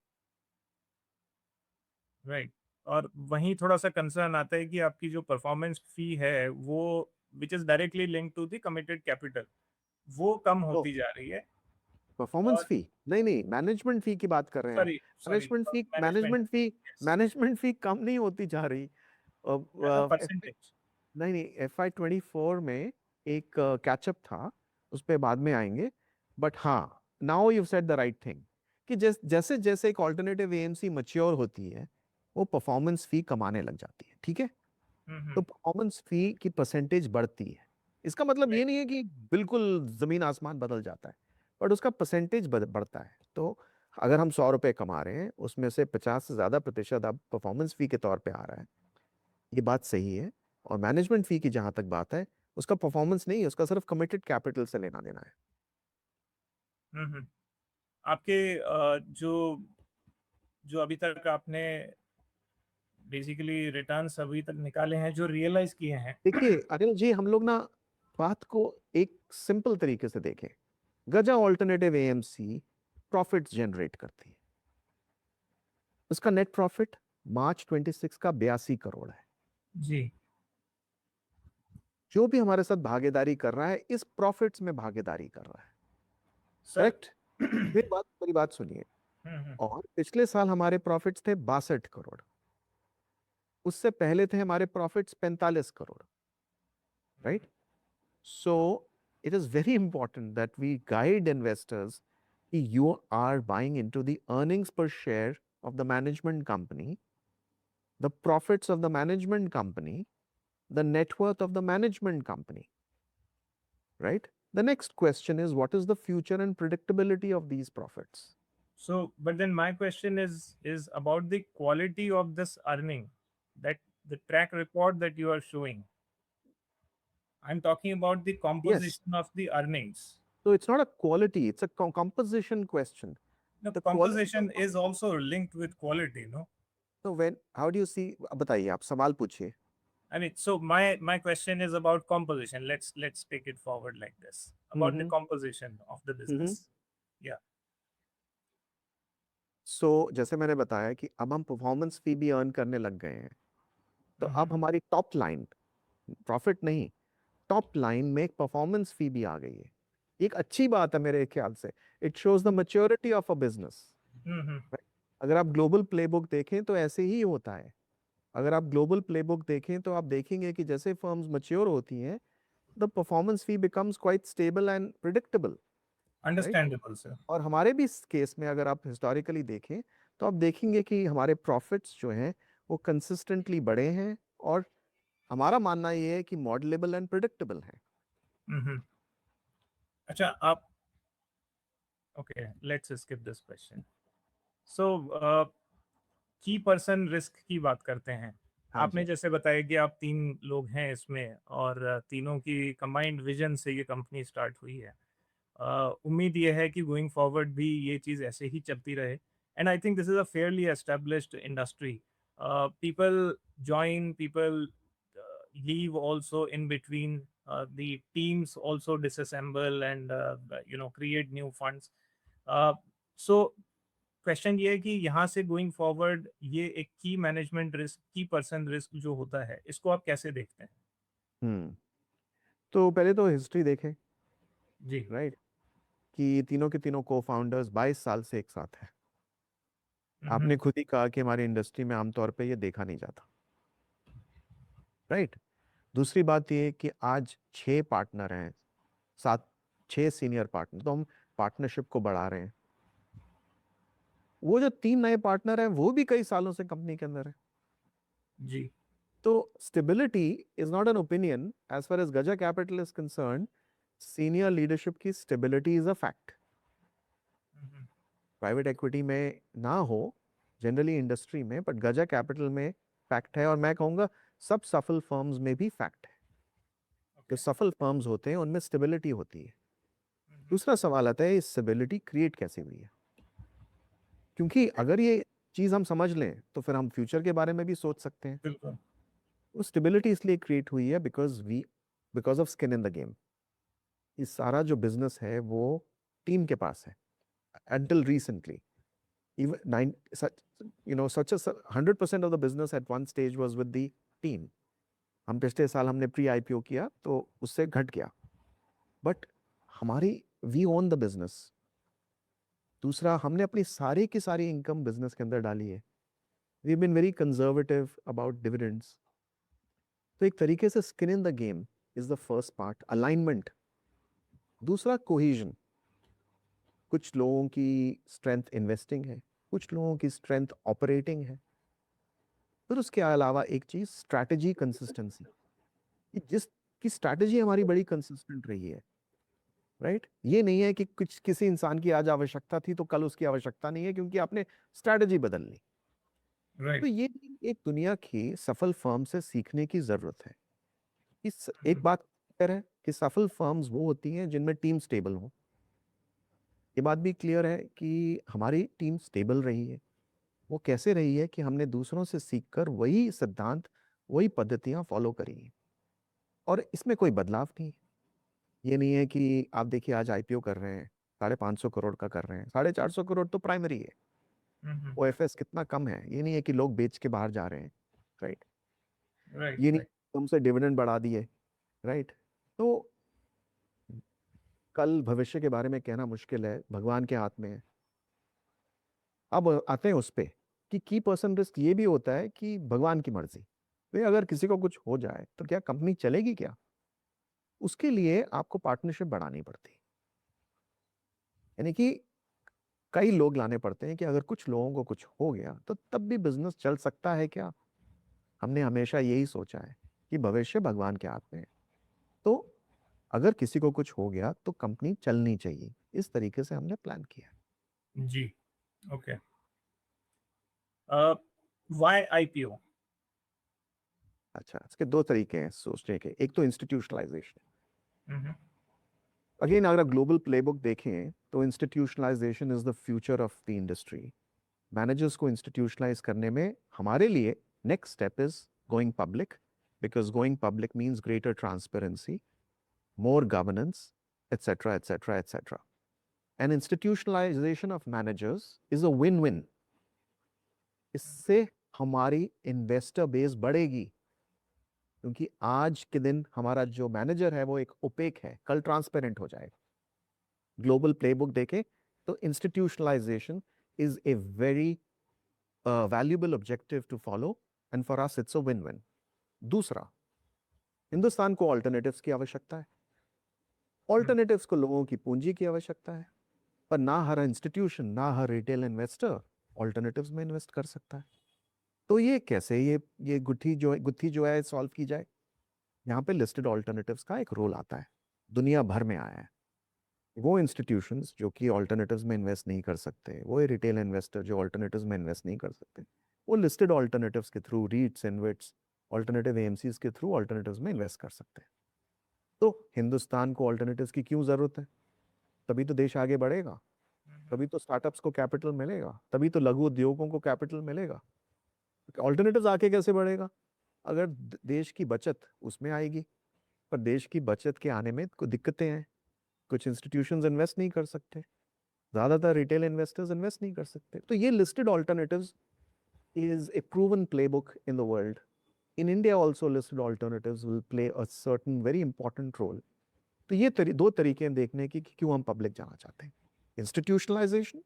राइट। और वहीं थोड़ा सा कंसर्न आता है कि आपकी जो परफॉर्मेंस फी है वो which is directly link to the committed capital वो कम तो होती जा रही है। परफॉर्मेंस और फी नहीं नहीं, मैनेजमेंट फी की बात कर रहे हैं। Sorry sorry management fee management. Management fee yes. Management fee कम नहीं होती जा रही। As a a, percentage. नहीं नहीं, FY 24 में एक कैचअप था, उस पर बाद में आएंगे। बट हाँ, now you said the right thing कि जैसे जैसे एक ऑल्टरनेटिव एएमसी मच्योर होती है, वो परफॉर्मेंस फी कमाने लग जाती है, ठीक है। तो हम्म। परफॉर्मेंस फी की परसेंटेज बढ़ती है। इसका मतलब ये राइट। नहीं है कि बिल्कुल जमीन आसमान बदल जाता है, बट उसका परसेंटेज बढ़ता है। तो अगर हम 100 रुपए कमा रहे हैं, उसमें से 50 से ज्यादा प्रतिशत अब परफॉर्मेंस फी के तौर पे आ रहा है, ये बात सही है। और मैनेजमेंट फी की जहां तक बात है, उसका परफॉर्मेंस नहीं है, उसका सिर्फ कमिटेड कैपिटल से लेना देना है। हम्म। आपके जो जो अभी तक आपने बेसिकली रिटर्न्स अभी तक निकाले हैं जो रियलाइज किए हैं। देखिए अनिल जी, हम लोग ना बात को एक सिंपल तरीके से देखें। गजा ऑल्टरनेटिव एएमसी प्रॉफिट्स जनरेट करती है। उसका नेट प्रॉफिट मार्च 26 का 82 करोड़ है। जी जो भी हमारे साथ भागीदारी कर रहा है, इस प्रॉफिट्स में भागीदारी कर रहा है, सर। करेक्ट। मेरी बात सुनिए। हम्म। और पिछले साल हमारे प्रॉफिट्स थे 62 करोड़। उससे पहले थे हमारे profits 45 crore, right. So it is very important that we guide investors कि you are buying into the earnings per share of the management company, the profits of the management company, the net worth of the management company, right? The next question is what is the future and predictability of these profits? So, but then my question is about the quality of this earning, that the track record that you are showing. I'm talking about the Yes. composition of the earnings. So it's not a quality, it's a composition question. The The quality of composition is earnings. also linked with quality, no? So when, how do you see, बताइए आप सवाल पूछिए। I mean, so my question is about composition. Let's take it forward like this. About the hmm composition of the hmm business. Yeah. जैसे मैंने बताया कि अब हम परफॉर्मेंस फी भी अर्न करने लग गए हैं, तो Mm-hmm. अब हमारी टॉप लाइन, प्रॉफिट नहीं, टॉप लाइन में एक परफॉर्मेंस फी भी आ गई है। एक अच्छी बात है मेरे ख्याल से। It shows the maturity of a business. Mm-hmm. अगर आप ग्लोबल प्लेबुक देखें तो ऐसे ही होता है। अगर आप ग्लोबल प्लेबुक देखें तो आप देखेंगे कि जैसे फर्म्स मैच्योर होती हैं, the performance fee becomes quite stable and predictable, right. Understandable, sir. और हमारे भी इस केस में अगर आप हिस्टोरिकली देखें तो आप देखेंगे कि हमारे प्रॉफिट्स जो हैं वो कंसिस्टेंटली बढ़े हैं। और हमारा मानना ये है कि मॉडलेबल एंड प्रिडिक्टेबल है। Mm-hmm. अच्छा आप okay, let's skip this question. So, की पर्सन रिस्क की बात करते हैं हाँ आपने जी। जैसे बताया कि आप 3 लोग हैं इसमें और तीनों की कंबाइंड विजन से ये कंपनी स्टार्ट हुई है। उम्मीद ये है कि गोइंग फॉरवर्ड भी ये चीज़ ऐसे ही चलती रहे and I think this is a fairly established industry. People join, people leave also in between, the teams also disassemble and create new funds. So question ये है कि यहाँ से गोइंग फॉरवर्ड ये एक की मैनेजमेंट रिस्क, की पर्सन रिस्क जो होता है, इसको आप कैसे देखते हैं? हम्म। तो पहले तो हिस्ट्री देखें, जी। राइट, कि तीनों के तीनों को फाउंडर्स 22 साल से एक साथ हैं। हम्म। आपने खुद ही कहा कि हमारी इंडस्ट्री में आमतौर पे ये देखा नहीं जाता, राइट। दूसरी बात ये कि आज 6 पार्टनर हैं, 6 सीनियर पार्टनर, तो हम पार्टनरशिप को बढ़ा रहे हैं। वो जो 3 नए पार्टनर हैं वो भी कई सालों से कंपनी के अंदर है। जी। तो stability is not an opinion, as far as Gaja Capital is concern, senior leadership की stability is a fact. Hmm. Private equity में ना हो, जनरली इंडस्ट्री में, बट गजा कैपिटल में फैक्ट है, और मैं कहूंगा सब सफल फर्म्स में भी फैक्ट है। जो ओके। सफल फर्म्स होते हैं उनमें स्टेबिलिटी होती है। हम्म। दूसरा सवाल आता है, स्टेबिलिटी क्रिएट कैसे हुई है? क्योंकि अगर ये चीज हम समझ लें तो फिर हम फ्यूचर के बारे में भी सोच सकते हैं। बिल्कुल। वो स्टेबिलिटी इसलिए क्रिएट हुई है because of skin in the game. ये सारा जो बिजनेस है वो टीम के पास है। until recently, even such a 100% of the business at one stage was with the team. हम पिछले साल हमने प्री आईपीओ किया तो उससे घट गया, बट हमारी वी ओन द बिजनेस। दूसरा, हमने अपनी सारी की सारी इनकम बिजनेस के अंदर डाली है। We been very conservative about dividends. तो एक तरीके से skin in the game is the first part, alignment. दूसरा, कोहिजन। कुछ लोगों की स्ट्रेंथ इन्वेस्टिंग है, कुछ लोगों की स्ट्रेंथ ऑपरेटिंग है। फिर उसके अलावा एक चीज, स्ट्रैटेजी कंसिस्टेंसी। जिस की स्ट्रैटेजी हमारी बड़ी कंसिस्टेंट रही है, राइट। ये नहीं है कि कुछ किसी इंसान की आज आवश्यकता थी तो कल उसकी आवश्यकता नहीं है क्योंकि आपने स्ट्रैटेजी बदल ली। तो राइट। ये एक दुनिया की सफल फर्म से सीखने की जरूरत है। इस एक बात क्लियर है कि सफल फर्म्स वो होती हैं जिनमें टीम स्टेबल हो। ये बात भी क्लियर है कि हमारी टीम स्टेबल रही है। वो कैसे रही है कि हमने दूसरों से सीखकर वही सिद्धांत, वही पद्धतियां फॉलो करी हैं, और इसमें कोई बदलाव नहीं है। ये नहीं है कि आप देखिए आज आईपीओ कर रहे हैं, 550 करोड़ का कर रहे हैं, 450 करोड़ तो प्राइमरी है। ओएफएस कितना कम है, ये नहीं है कि लोग बेच के बाहर जा रहे हैं, राइट। राइट। ये नहीं राइट। तुमसे डिविडेंड बढ़ा दिए, राइट। तो कल भविष्य के बारे में कहना मुश्किल है, भगवान के हाथ में है। अब आते हैं उस पे कि की पर्सन रिस्क ये भी होता है कि भगवान की मर्जी, तो अगर किसी को कुछ हो जाए तो क्या कंपनी चलेगी क्या? उसके लिए आपको पार्टनरशिप बढ़ानी पड़ती है। यानी कि कई लोग लाने पड़ते हैं कि अगर कुछ लोगों को कुछ हो गया तो तब भी बिजनेस चल सकता है क्या? हमने हमेशा यही सोचा है कि भविष्य भगवान के हाथ में है। तो अगर किसी को कुछ हो गया तो कंपनी चलनी चाहिए, इस तरीके से हमने प्लान किया है। जी। ओके। Why IPO? अच्छा, इसके दो तरीके हैं सोचने के। एक तो इंस्टीट्यूशनलाइजेशन। हम्म। अगेन, अगर ग्लोबल प्लेबुक देखें तो institutionalisation is the future of the industry. Managers को इंस्टीट्यूशनलाइज करने में हमारे लिए next step is going public, because going public means greater transparency, more governance, etc., etc., etc. And institutionalization of managers is a win-win. इससे हमारी इन्वेस्टर बेस बढ़ेगी, क्योंकि आज के दिन हमारा जो मैनेजर है वो एक ओपेक है, कल ट्रांसपेरेंट हो जाएगा। ग्लोबल प्लेबुक देखें तो institutionalisation is a very valuable objective to follow, and for us it's a win win. दूसरा, हिंदुस्तान को ऑल्टरनेटिव्स की आवश्यकता है। ऑल्टरनेटिव्स को लोगों की पूंजी की आवश्यकता है, पर ना हर इंस्टीट्यूशन, ना हर रिटेल इन्वेस्टर ऑल्टरनेटिव्स में इन्वेस्ट कर सकता है। तो ये कैसे, ये गुत्थी जो है सॉल्व की जाए? यहाँ पे लिस्टेड ऑल्टरनेटिव्स का एक रोल आता है, दुनिया भर में आया है। वो इंस्टीट्यूशंस जो कि ऑल्टरनेटिव्स में इन्वेस्ट नहीं कर सकते, वो रिटेल इन्वेस्टर जो ऑल्टरनेटिव्स में इन्वेस्ट नहीं कर सकते, वो लिस्टेड ऑल्टरनेटिव्स के थ्रू, रीट्स, इनविट्स, ऑल्टरनेटिव एएमसीज के थ्रू ऑल्टरनेटिव्स में इन्वेस्ट कर सकते हैं। तो हिंदुस्तान को ऑल्टरनेटिव्स की क्यों जरूरत है? तभी तो देश आगे बढ़ेगा, तभी तो स्टार्टअप्स को कैपिटल मिलेगा, तभी तो लघु उद्योगों को कैपिटल मिलेगा। ऑल्टरनेटिव्स आके कैसे बढ़ेगा? अगर देश की बचत उसमें आएगी। पर देश की बचत के आने में कुछ दिक्कतें हैं। कुछ इंस्टीट्यूशंस इन्वेस्ट नहीं कर सकते, ज्यादातर रिटेल इन्वेस्टर्स इन्वेस्ट नहीं कर सकते। तो ये listed alternatives is a proven playbook in the world. In India also listed alternatives will play a certain very important role. तो ये दो तरीके हैं देखने की कि क्यों हम पब्लिक जाना चाहते हैं। Institutionalization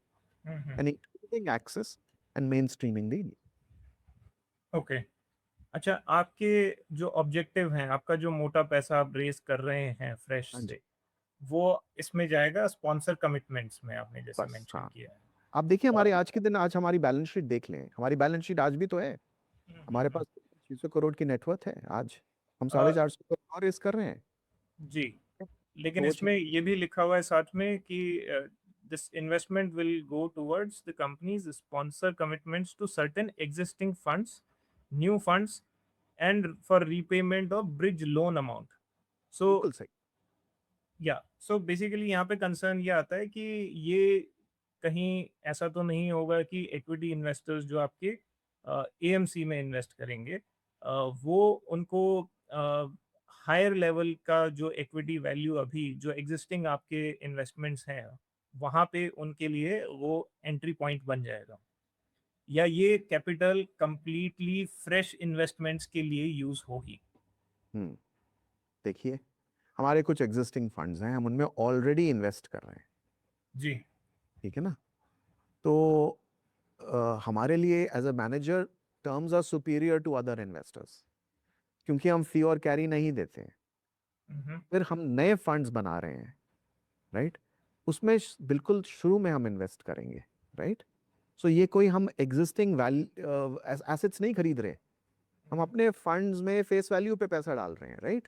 and increasing access and mainstreaming the India. Okay. अच्छा, आपके जो ऑब्जेक्टिव हैं, आपका जो मोटा पैसा आप रेज कर रहे हैं फ्रेश हाँ जी, से, वो इसमें जाएगा स्पॉन्सर कमिटमेंट्स में, आपने जैसे बस मेंशन हाँ। किया है। आप देखिए और हमारे आज के दिन, आज हमारी बैलेंस शीट देख लें, हमारी बैलेंस शीट आज भी तो है। हमारे हम्म। पास 600 करोड़ की नेटवर्थ है आज। हम अ, 450 करोड़ और रेस कर रहे हैं। जी, लेकिन तो वो इसमें ये भी लिखा हुआ है साथ में कि this investment will go towards the companies sponsor commitments to certain existing funds, new funds and for repayment of bridge loan amount. So बिल्कुल सही। या सो बेसिकली यहाँ पे कंसर्न ये आता है कि ये कहीं ऐसा तो नहीं होगा कि इक्विटी इन्वेस्टर्स जो आपके एएमसी में इन्वेस्ट करेंगे, वो उनको हायर लेवल का जो इक्विटी वैल्यू अभी जो एग्जिस्टिंग आपके इन्वेस्टमेंट्स हैं वहाँ पे उनके लिए वो एंट्री पॉइंट बन जाएगा, या ये कैपिटल कंप्लीटली फ्रेश इन्वेस्टमेंट्स के लिए यूज होगी? हम्म देखिए, हमारे कुछ एग्जिस्टिंग फंड्स हैं, हम उनमें ऑलरेडी इन्वेस्ट कर रहे हैं। जी। ठीक है ना? तो हमारे लिए as a manager terms are superior to other investors, क्योंकि हम फी और कैरी नहीं देते हैं। हम्म। फिर हम नए फंड्स बना रहे हैं, राइट? उसमें बिल्कुल शुरू में हम इन्वेस्ट करेंगे, राइट? सो ये कोई हम एग्जिस्टिंग वैल्यू एसेट्स नहीं खरीद रहे, हम अपने फंड्स में फेस वैल्यू पे पैसा डाल रहे हैं, राइट?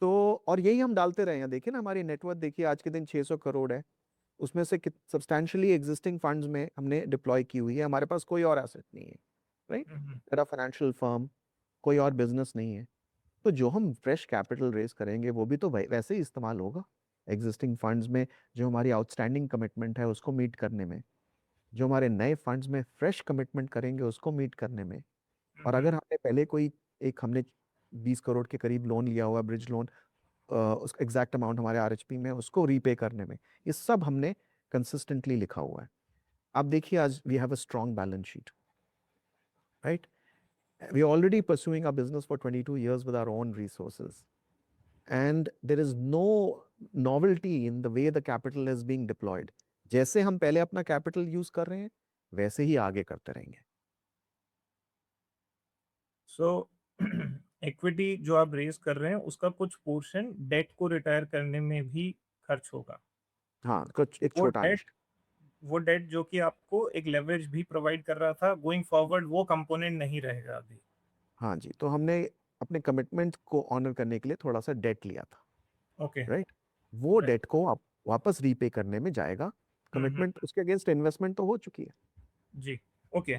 तो और यही हम डालते रहे हैं। देखिए ना, हमारी नेटवर्थ देखिए, आज के दिन 600 करोड़ है। उसमें से सब्सटैंशियली एग्जिस्टिंग फंड्स में हमने डिप्लॉय की हुई है। हमारे पास कोई और एसेट नहीं है, राइट? मेरा फाइनेंशियल फर्म, कोई और बिजनेस नहीं है। तो जो हम फ्रेश कैपिटल रेज करेंगे वो भी तो वैसे ही इस्तेमाल होगा एग्जिस्टिंग फंड्स में। जो हमारी आउटस्टैंडिंग कमिटमेंट है उसको मीट करने में, जो हमारे नए फंड्स में फ्रेश कमिटमेंट करेंगे उसको मीट करने में। और अगर हमने पहले कोई एक हमने 20 करोड़ के करीब लोन लिया हुआ, ब्रिज लोन, उसका एग्जैक्ट अमाउंट हमारे आरएचपी में, उसको रीपे करने में, ये सब हमने कंसिस्टेंटली लिखा हुआ है। आप देखिए, आज we have a strong balance sheet, right? We are already pursuing our business for 22 years with our own resources, and there is no novelty in the way the capital is being deployed. जैसे हम पहले अपना कैपिटल यूज कर रहे हैं वैसे ही आगे करते रहेंगे। सो इक्विटी जो आप रेज कर रहे हैं उसका कुछ पोर्शन डेट को रिटायर करने में भी खर्च होगा। हाँ, कुछ एक वो छोटा डेट अंश। वो डेट जो कि आपको एक लेवरेज भी प्रोवाइड कर रहा था, गोइंग फॉरवर्ड वो कंपोनेंट नहीं रहेगा अभी? हाँ जी, तो हमने अपने कमिटमेंट को ऑनर करने के लिए थोड़ा सा डेट लिया था, ओके। राइट? वो राइट। डेट को आप वापस रीपे करने में जाएगा। हम्म। कमिटमेंट उसके अगेंस्ट इन्वेस्टमेंट तो हो चुकी है। जी। ओके।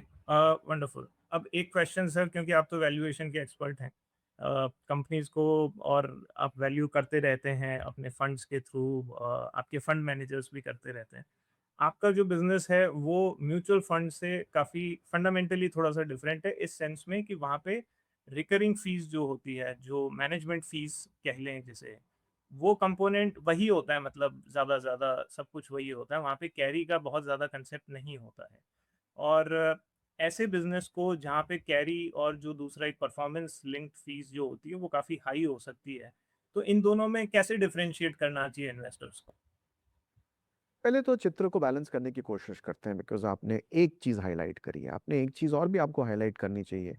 वंडरफुल। अब एक क्वेश्चन सर, क्योंकि आप तो वैल्यूएशन के एक्सपर्ट हैं, कंपनीज को, और आप वैल्यू करते रहते हैं अपने फंड्स के थ्रू, आपके फंड मैनेजर्स भी करते रहते हैं। आपका जो बिजनेस है वो म्यूचुअल फंड से काफ़ी फंडामेंटली थोड़ा सा डिफरेंट है, इस सेंस में कि वहाँ पे रिकरिंग फीस जो होती है, जो मैनेजमेंट फीस कह लें जिसे, वो कंपोनेंट वही होता है, मतलब ज़्यादा ज़्यादा सब कुछ वही होता है, वहाँ पे कैरी का बहुत ज़्यादा कंसेप्ट नहीं होता है। और ऐसे बिजनेस को जहाँ पे कैरी और जो दूसरा एक परफॉर्मेंस लिंक्ड फीस जो होती है वो काफ़ी हाई हो सकती है, तो इन दोनों में कैसे डिफरेंशिएट करना चाहिए इन्वेस्टर्स को? पहले तो चित्र को बैलेंस करने की कोशिश करते हैं, बिकॉज आपने एक चीज हाईलाइट करी है। आपने एक चीज और भी आपको हाईलाइट करनी चाहिए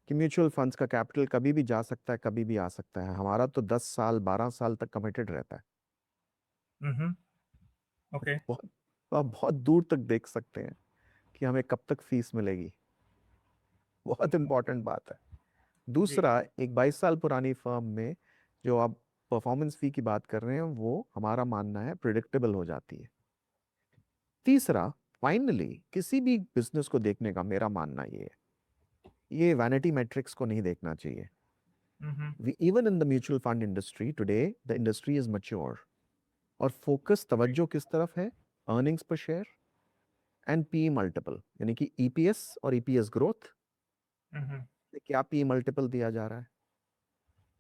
कि म्यूचुअल फंड्स का कैपिटल कभी भी जा सकता है, कभी भी आ सकता है। हमारा तो 10 साल 12 साल तक कमिटेड रहता है। हम्म। ओके। बहुत, आप बहुत दूर तक देख सकते हैं कि हमें कब तक फीस मिलेगी। बहुत इंपॉर्टेंट बात है। जी। दूसरा, एक 22 साल पुरानी फर्म में जो आप परफॉर्मेंस फी की बात कर रहे हैं वो हमारा मानना है प्रिडिक्टेबल हो जाती है। तीसरा, फाइनली किसी भी बिजनेस को देखने का मेरा मानना ये है, ये वैनिटी मैट्रिक्स को नहीं देखना चाहिए. Even in the mutual fund industry today, the industry is mature. और फोकस तवज्जो किस तरफ है? अर्निंग्स पर शेयर एंड पी मल्टीपल, यानी कि ईपीएस और ईपीएस ग्रोथ. क्या पी मल्टीपल दिया जा रहा है?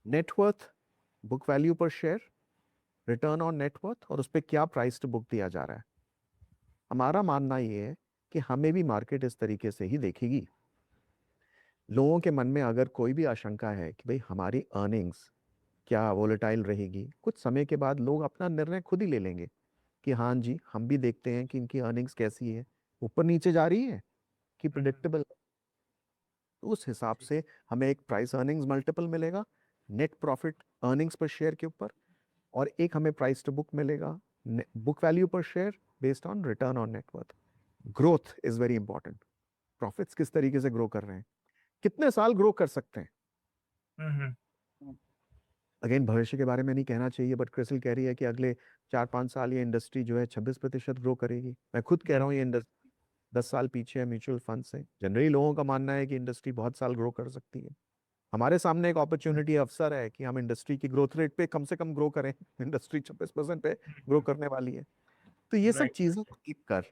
नेटवर्थ, बुक वैल्यू पर शेयर, रिटर्न ऑन नेटवर्थ, और उस पर क्या प्राइस टू बुक दिया जा रहा है. हमारा मानना ये है कि हमें भी मार्केट इस तरीके से ही देखेगी. लोगों के मन में अगर कोई भी आशंका है कि भाई हमारी अर्निंग्स क्या वोलेटाइल रहेगी, कुछ समय के बाद लोग अपना निर्णय खुद ही ले लेंगे कि हाँ जी, हम भी देखते हैं कि इनकी अर्निंग्स कैसी है, ऊपर नीचे जा रही है कि प्रिडिक्टेबल. तो उस हिसाब से हमें एक प्राइस अर्निंग्स मल्टीपल मिलेगा नेट प्रॉफिट अर्निंग्स पर शेयर के ऊपर, और एक हमें प्राइस टू बुक मिलेगा बुक वैल्यू पर share based on return on net worth. Growth is very important. Profits किस तरीके से ग्रो कर रहे हैं, कितने साल ग्रो कर सकते हैं. अगेन भविष्य के बारे में नहीं कहना चाहिए, बट क्रिसिल कह रही है कि अगले 4-5 साल ये इंडस्ट्री जो है 26% ग्रो करेगी. मैं खुद कह रहा हूँ ये इंडस्ट्री 10 साल पीछे है म्यूचुअल फंड से. जनरली लोगों का मानना है कि इंडस्ट्री बहुत साल ग्रो कर सकती है. हमारे सामने एक अपॉर्चुनिटी अवसर है कि हम इंडस्ट्री की ग्रोथ रेट पे कम से कम ग्रो करें. इंडस्ट्री 26% पे ग्रो करने वाली है. तो ये सब चीजें देख कर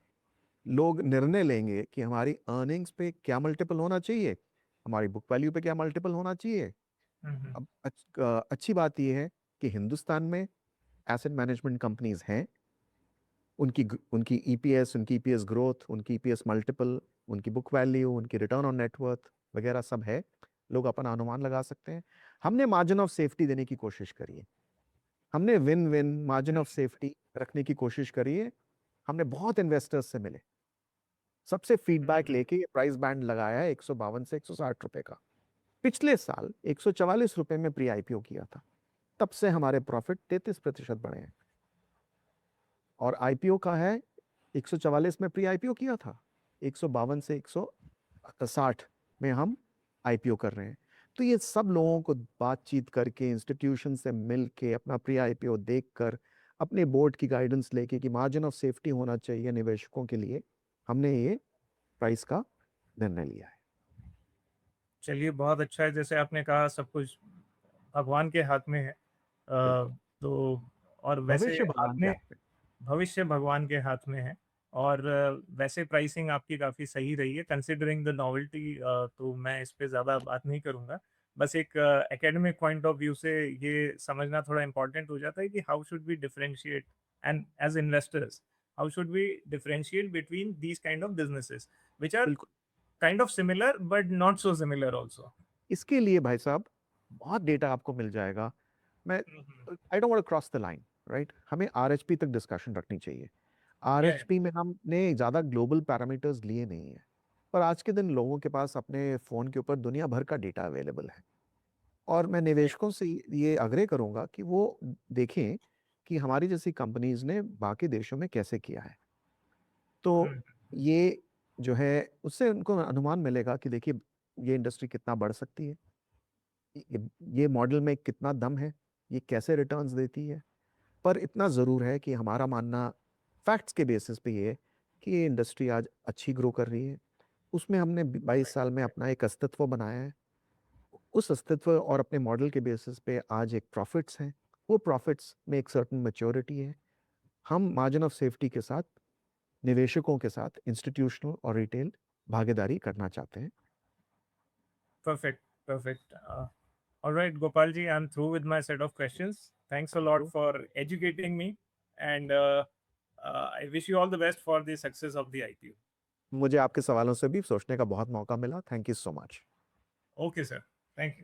लोग निर्णय लेंगे कि हमारी अर्निंग्स पे क्या मल्टीपल होना चाहिए, हमारी बुक वैल्यू पे क्या मल्टीपल होना चाहिए. अब अच्छी बात यह है कि हिंदुस्तान में एसेट मैनेजमेंट कंपनीज हैं, उनकी ईपीएस ग्रोथ, उनकी ईपीएस मल्टीपल, उनकी बुक वैल्यू, उनकी रिटर्न ऑन नेटवर्थ वगैरह सब है. लोग अपना अनुमान लगा सकते हैं. हमने मार्जिन ऑफ सेफ्टी देने की कोशिश करी है. हमने win win margin of safety रखने की कोशिश करी है. हमने बहुत इन्वेस्टर्स से मिले, सबसे फीडबैक लेके प्राइस बैंड लगाया है 152 से 160 रुपए का. पिछले साल 144 रुपए में प्री आईपीओ किया था, तब से हमारे प्रॉफिट 33% बढ़े हैं. और आईपीओ का है 144 में प्री आईपीओ किया था, 152 से 160 में हम आईपीओ कर रहे हैं. तो ये सब लोगों को बातचीत करके, इंस्टीट्यूशन से मिल के, अपना प्री आईपीओ देखकर, अपने बोर्ड की गाइडेंस लेके कि मार्जिन ऑफ सेफ्टी होना चाहिए निवेशकों के लिए, हमने ये प्राइस का निर्णय लिया है. चलिए, बहुत अच्छा है. जैसे आपने कहा, सब कुछ भगवान के हाथ में है. तो और वैसे भविष्य भगवान के आपने हाथ में. भविष्य भगवान के हाथ में है. और वैसे प्राइसिंग आपकी काफ़ी सही रही है कंसिडरिंग द नॉवेल्टी. तो मैं इस पे ज़्यादा बात नहीं करूँगा. बस एक एकेडमिक पॉइंट ऑफ व्यू से ये समझना थोड़ा इम्पोर्टेंट हो जाता है कि how should we differentiate, and as investors how should we differentiate between these kind of businesses which are बिल्कुल. Kind of similar but not so similar also. इसके लिए भाई साहब बहुत डेटा आपको मिल जाएगा. मैं I don't want to cross the line, right. हमें आरएचपी तक डिस्कशन रखनी चाहिए. आरएचपी में हमने ज़्यादा ग्लोबल पैरामीटर्स लिए नहीं है, पर आज के दिन लोगों के पास अपने फ़ोन के ऊपर दुनिया भर का डेटा अवेलेबल है. और मैं निवेशकों से ये आग्रह करूंगा कि वो देखें कि हमारी जैसी कंपनीज ने बाकी देशों में कैसे किया है. तो ये जो है उससे उनको अनुमान मिलेगा कि देखिए ये इंडस्ट्री कितना बढ़ सकती है, ये मॉडल में कितना दम है, ये कैसे रिटर्न्स देती है. पर इतना ज़रूर है कि हमारा मानना फैक्ट्स के बेसिस पे ये है कि ये इंडस्ट्री आज अच्छी ग्रो कर रही है. उसमें हमने 22 साल में अपना एक अस्तित्व बनाया है. उस अस्तित्व और अपने मॉडल के बेसिस पे आज एक प्रॉफिट्स हैं. वो प्रॉफिट्स में एक सर्टन मैच्योरिटी है. हम मार्जिन ऑफ सेफ्टी के साथ निवेशकों के साथ इंस्टीट्यूशनल और रिटेल भागीदारी करना चाहते हैं. Perfect, perfect. All right, Gopalji, I'm through with my set of questions. Thanks a lot for educating me, and I wish you all the best for the success of the IPO. मुझे आपके सवालों से भी सोचने का बहुत मौका मिला. Thank you so much. Okay, sir. Thank you.